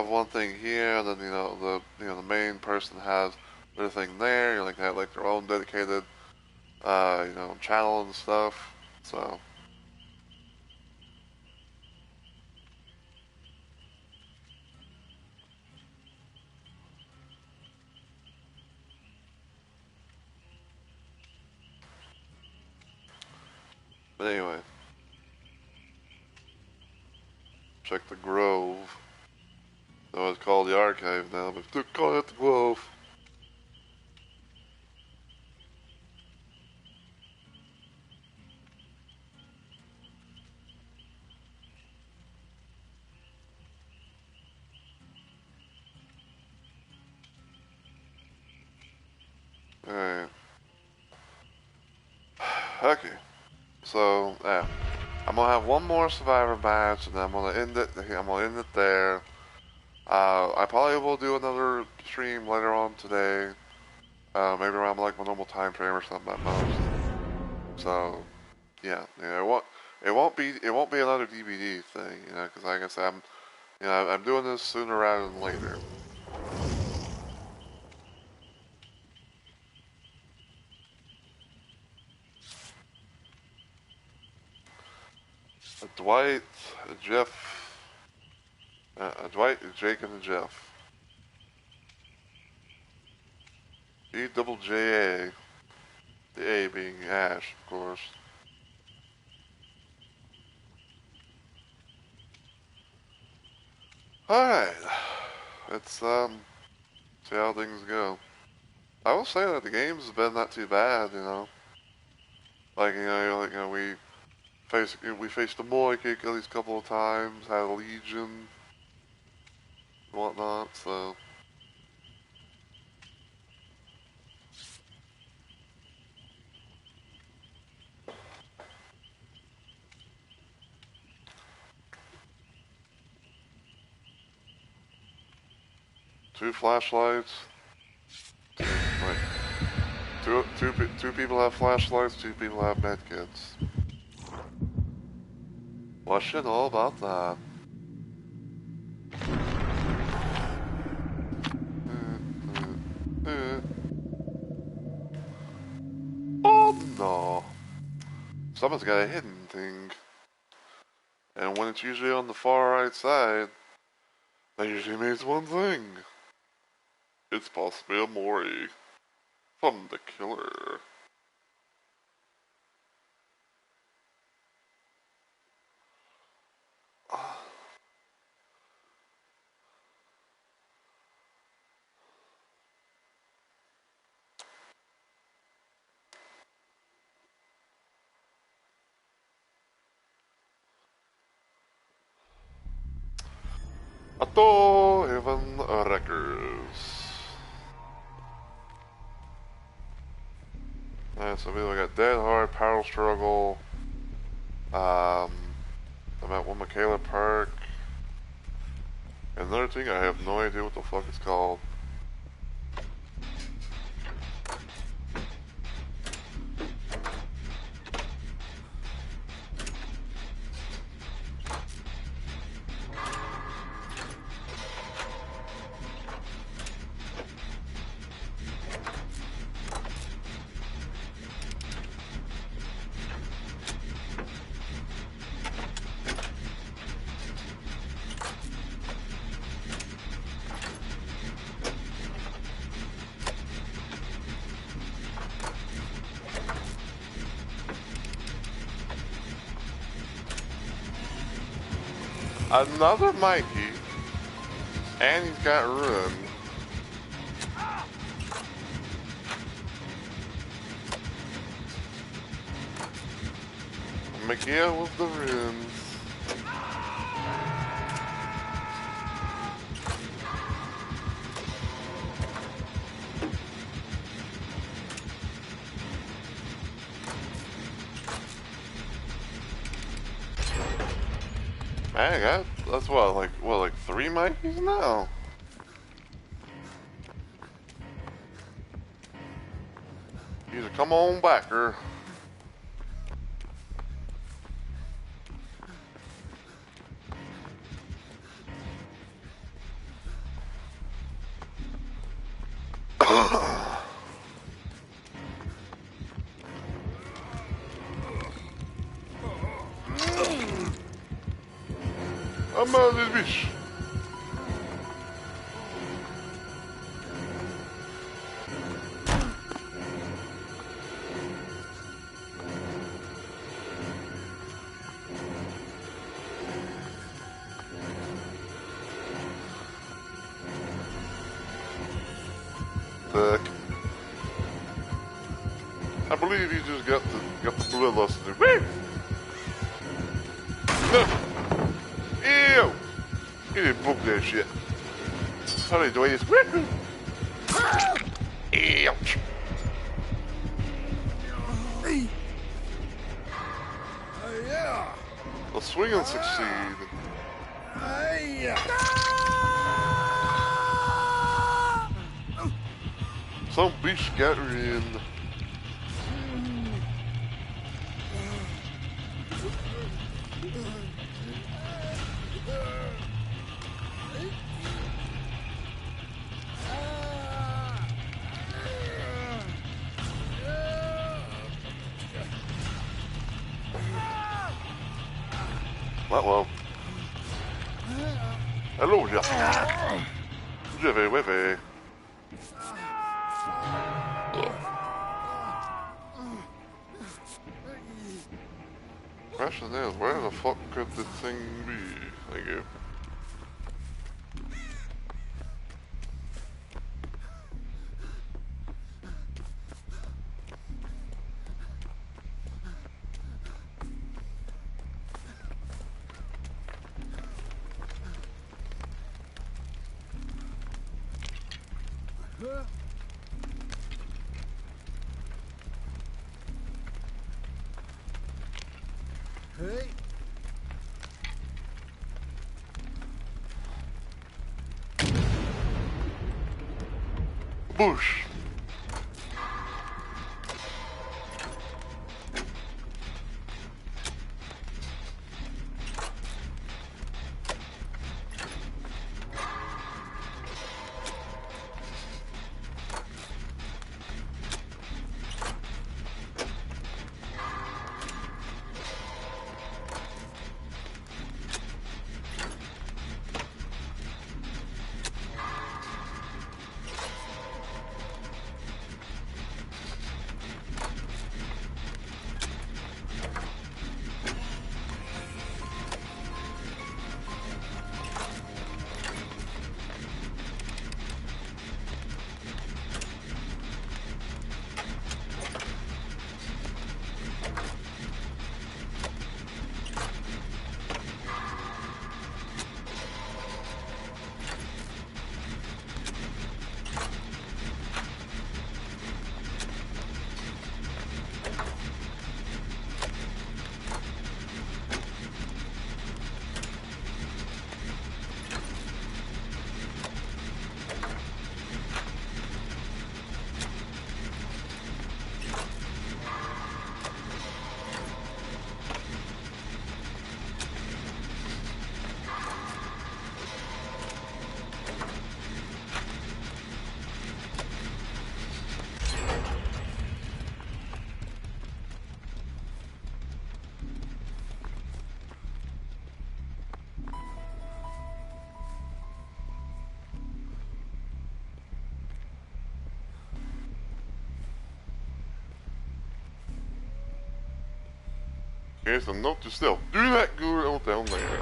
one thing here, and then you know the main person has their thing there. You know, like they have like their own dedicated you know, channel and stuff. So, but anyway, check the Grove. No, it's called the Archive now, but still call it the Grove. Alright. Okay. So, yeah. I'm gonna have one more Survivor match, and then I'm gonna end it. I'm gonna end it there. I probably will do another stream later on today. Maybe around like my normal time frame or something at most. So, yeah, it won't be another DVD thing, you know, because like I said, you know, I'm doing this sooner rather than later. Dwight, Jeff, Dwight, Jake, and Jeff. E double J A, the A being Ash, of course. Alright, let's see how things go. I will say that the game's been not too bad, you know. Like, you know, we faced the Moy-Kick at least a couple of times, had a Legion, and whatnot, so. Two flashlights. Wait, two people have flashlights, two people have medkits. What should know about that? Oh no! Someone's got a hidden thing. And when it's usually on the far right side, that usually means one thing. It's possibly a Mori from the killer. Ato Heaven Wreckers. Alright, so we got Dead Hard, Power Struggle. I'm at Michaela Park. Another thing, I have no idea what the fuck it's called. Another Mikey, and he's got ruin. Miguel with the runes. Man, that's what, like 3 Mikeys now? Either come on back or... I'm out of this bitch. Fuck. I believe he just got the bloodlust to do. Woo! No! Ew! He didn't book that shit. How do they do this? Ouch! Yeah. The swing and succeed. Some beast scattering. Well. Hello, yeah. J'avais. Question is, where the fuck could this thing be? Thank you. Hey. Bush. Here's a note to self. Do not go down there.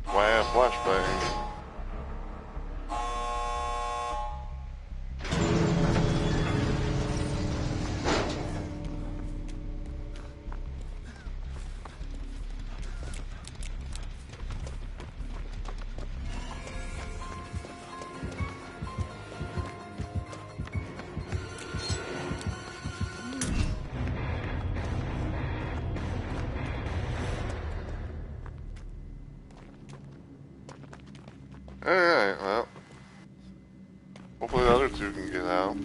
Wow, flashbang. Alright, well. Hopefully the other two can get out.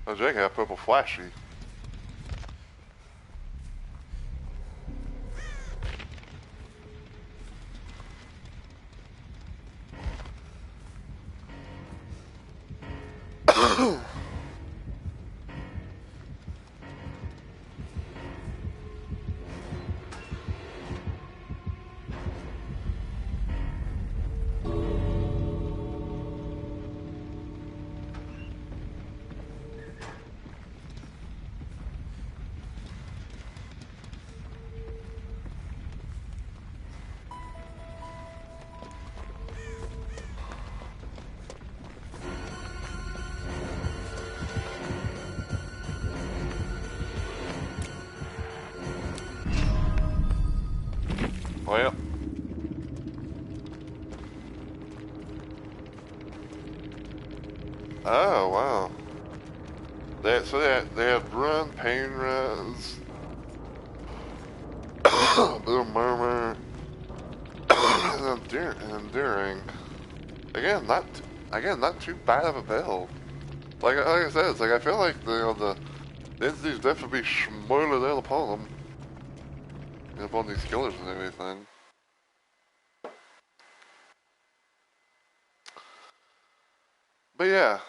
Oh, Jake got purple flashy. Well. Oh, wow. They have run, pain res, little murmur, and enduring. Again, not too bad of a build. Like I said, it's like I feel like the entities definitely be smoiling down upon them, and upon these killers and everything. But yeah,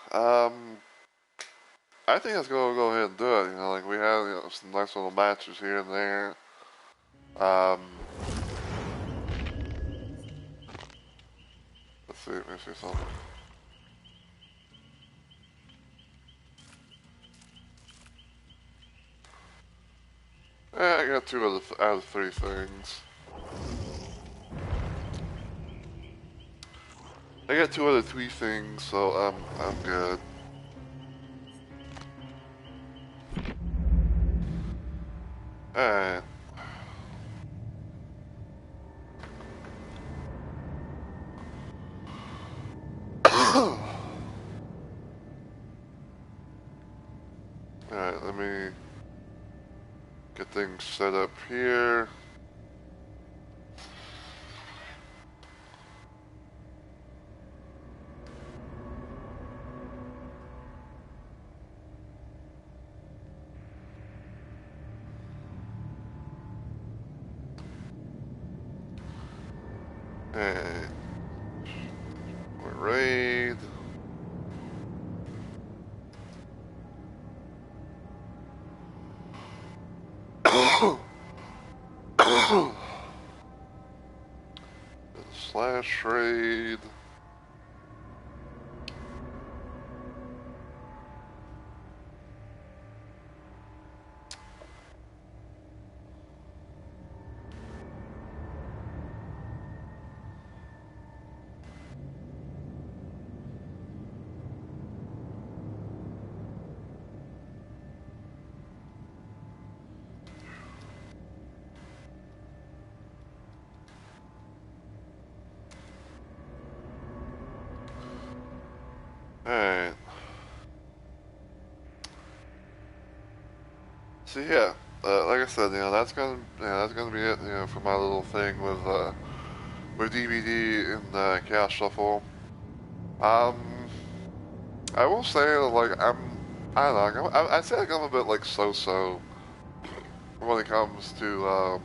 I think let's go ahead and do it. You know, like we had some nice little matches here and there. Let me see something. I got 2 out of 3 things. I got 2 out of 3 things, so I'm good. Alright. Alright, let me get things set up here. And raid. Slash raid. Alright. So yeah, like I said, that's gonna be it, for my little thing with DVD and Chaos Shuffle. Um, I will say that, like, I don't know, I say like I'm a bit like so-so when it comes to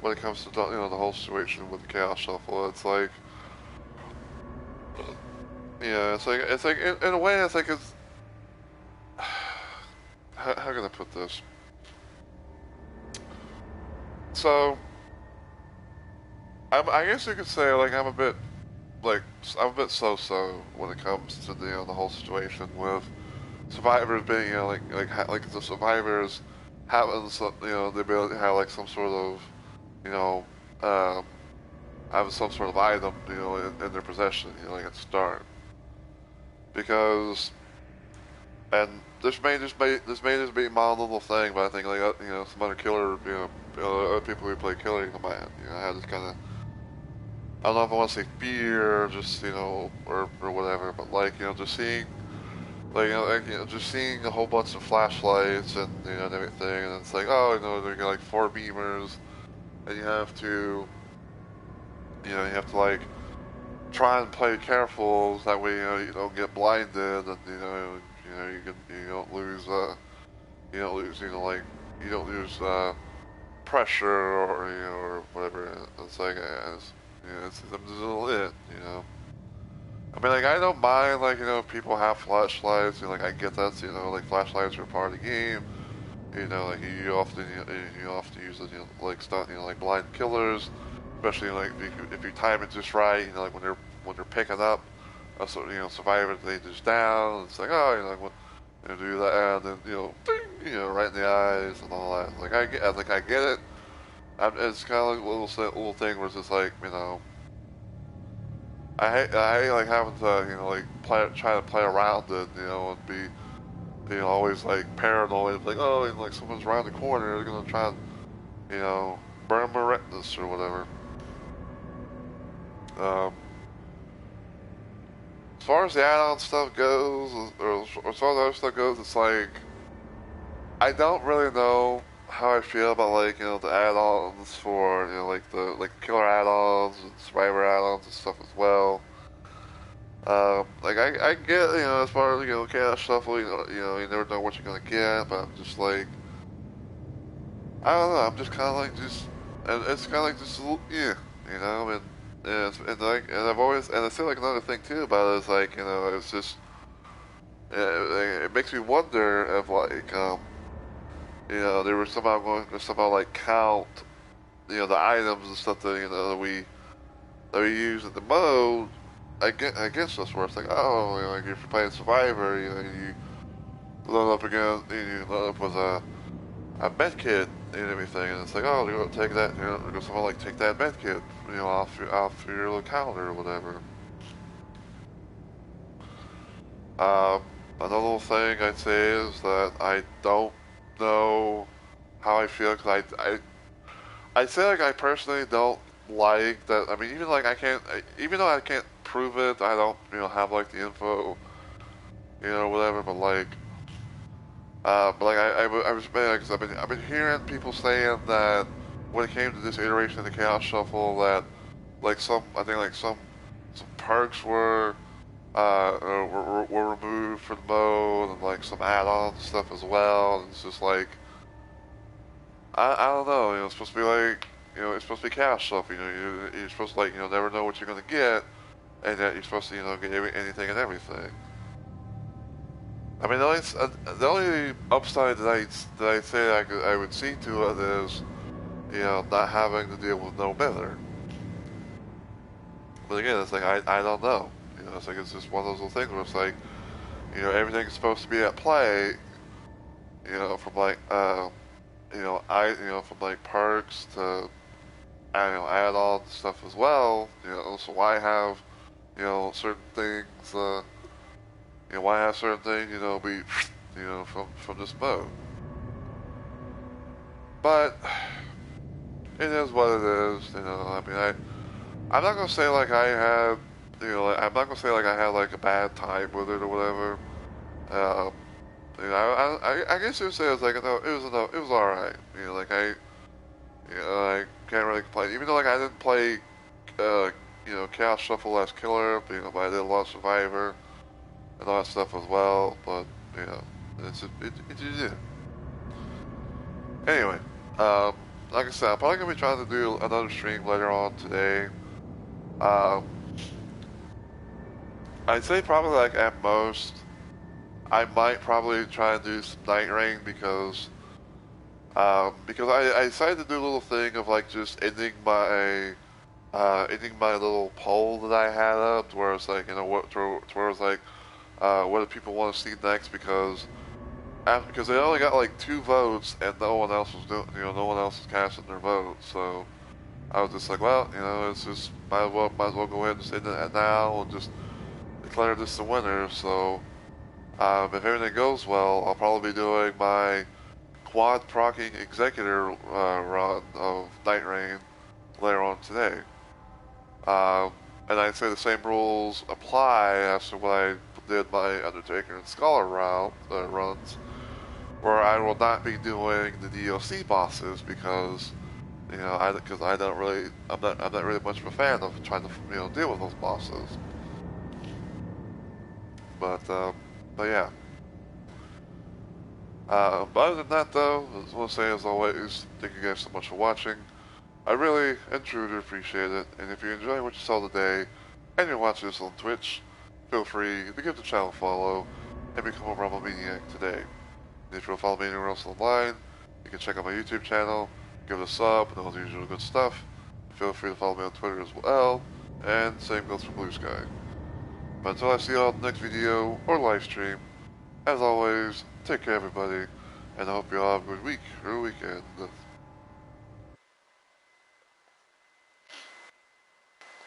the whole situation with Chaos Shuffle. It's like, yeah, it's like in a way, it's like it's how can I put this? So, I guess you could say like I'm a bit so-so when it comes to the whole situation with survivors being like the survivors having some the ability to have like some sort of you know um, having some sort of item in their possession like at the start because and this may be my own little thing, but I think like some other killer other people who play killer might have this kind of, I don't know if I want to say fear or just or whatever, but like just seeing just seeing a whole bunch of flashlights and and everything, and it's like, oh, they got like 4 beamers, and you have to like try and play careful so that way you don't get blinded, and you don't lose like you don't lose pressure or whatever. It's like it's just it. I mean, like, I don't mind, like, if people have flashlights, like, I get that, like, flashlights are part of the game, like, you often use it, like, stunt, like, blind killers, especially, like, if you time it just right, like, when they're picking up a, survivor they just down, it's like, oh, like, do that, and then, ding, right in the eyes and all that, like, I get it, it's kind of like a little thing where it's just like, I hate like having to like try to play around it, and be always like paranoid, like, oh, like someone's around the corner, they're gonna try and burn my retinas or whatever. As far as the add-on stuff goes, or as far as other stuff goes, it's like I don't really know how I feel about like the add-ons for like the killer add-ons and survivor add-ons and stuff as well. Like I get as far as Chaos Shuffle, you never know what you're gonna get, but I'm just like I don't know, I'm just kind of like just and it's kind of like just and I've always and I feel like another thing too about it is like it's just it makes me wonder if like they were somehow going to somehow like count the items and stuff that that we use in the mode against us, where it's like, oh, like if you're playing Survivor, you load up again, you load up with a med kit and everything, and it's like, oh, you go take that, go someone like take that med kit, off your little calendar or whatever. Another little thing I'd say is that I don't know how I feel, because I'd say like I personally don't like that. I mean, even like even though I can't prove it, I don't have like the info, whatever. But like, But like I was mad because I've been hearing people saying that when it came to this iteration of the Chaos Shuffle, that like I think like some perks were removed from the mode, and like some add-on stuff as well. And it's just like I don't know. It's supposed to be like it's supposed to be Chaos Shuffle. You're supposed to like never know what you're gonna get, and that you're supposed to get anything and everything. I mean, the only upside that I say I would see to it is, not having to deal with no bidder. But again, it's like I don't know. It's like it's just one of those little things where it's like, everything's supposed to be at play. From like from like perks to add-on stuff as well. So why have certain things. Why have certain things, be, from this mode? But it is what it is. I mean, I'm not gonna say like I had, I'm not gonna say like I had like a bad time with it or whatever. I guess you would say it was like it was all right. I can't really complain. Even though like I didn't play, Chaos Shuffle Last Killer, but I did a lot of Survivor and all that stuff as well, but it's just. Anyway, like I said, I'm probably gonna be trying to do another stream later on today. I'd say probably like at most, I might probably try and do some Night Rain because I decided to do a little thing of like just ending my little poll that I had up, to where it's like to where it's like. What do people want to see next? Because they only got like 2 votes and no one else was doing, no one else was casting their vote. So I was just like, well, it's just might as well go ahead and just end it now and just declare this the winner. So if everything goes well, I'll probably be doing my quad procking executor run of Night Rain later on today. And I'd say the same rules apply as to what I did my Undertaker and Scholar runs, where I will not be doing the DLC bosses because, I'm not really much of a fan of trying to, deal with those bosses. But yeah. But other than that, though, I want to say as always, thank you guys so much for watching. I really and truly appreciate it, and if you enjoy what you saw today, and you're watching this on Twitch, feel free to give the channel a follow and become a Rumble Maniac today. And if you want to follow me anywhere else online, you can check out my YouTube channel, give it a sub, and all the usual good stuff. Feel free to follow me on Twitter as well, and same goes for Blue Sky. But until I see you all in the next video or live stream, as always, take care everybody, and I hope you all have a good week or weekend.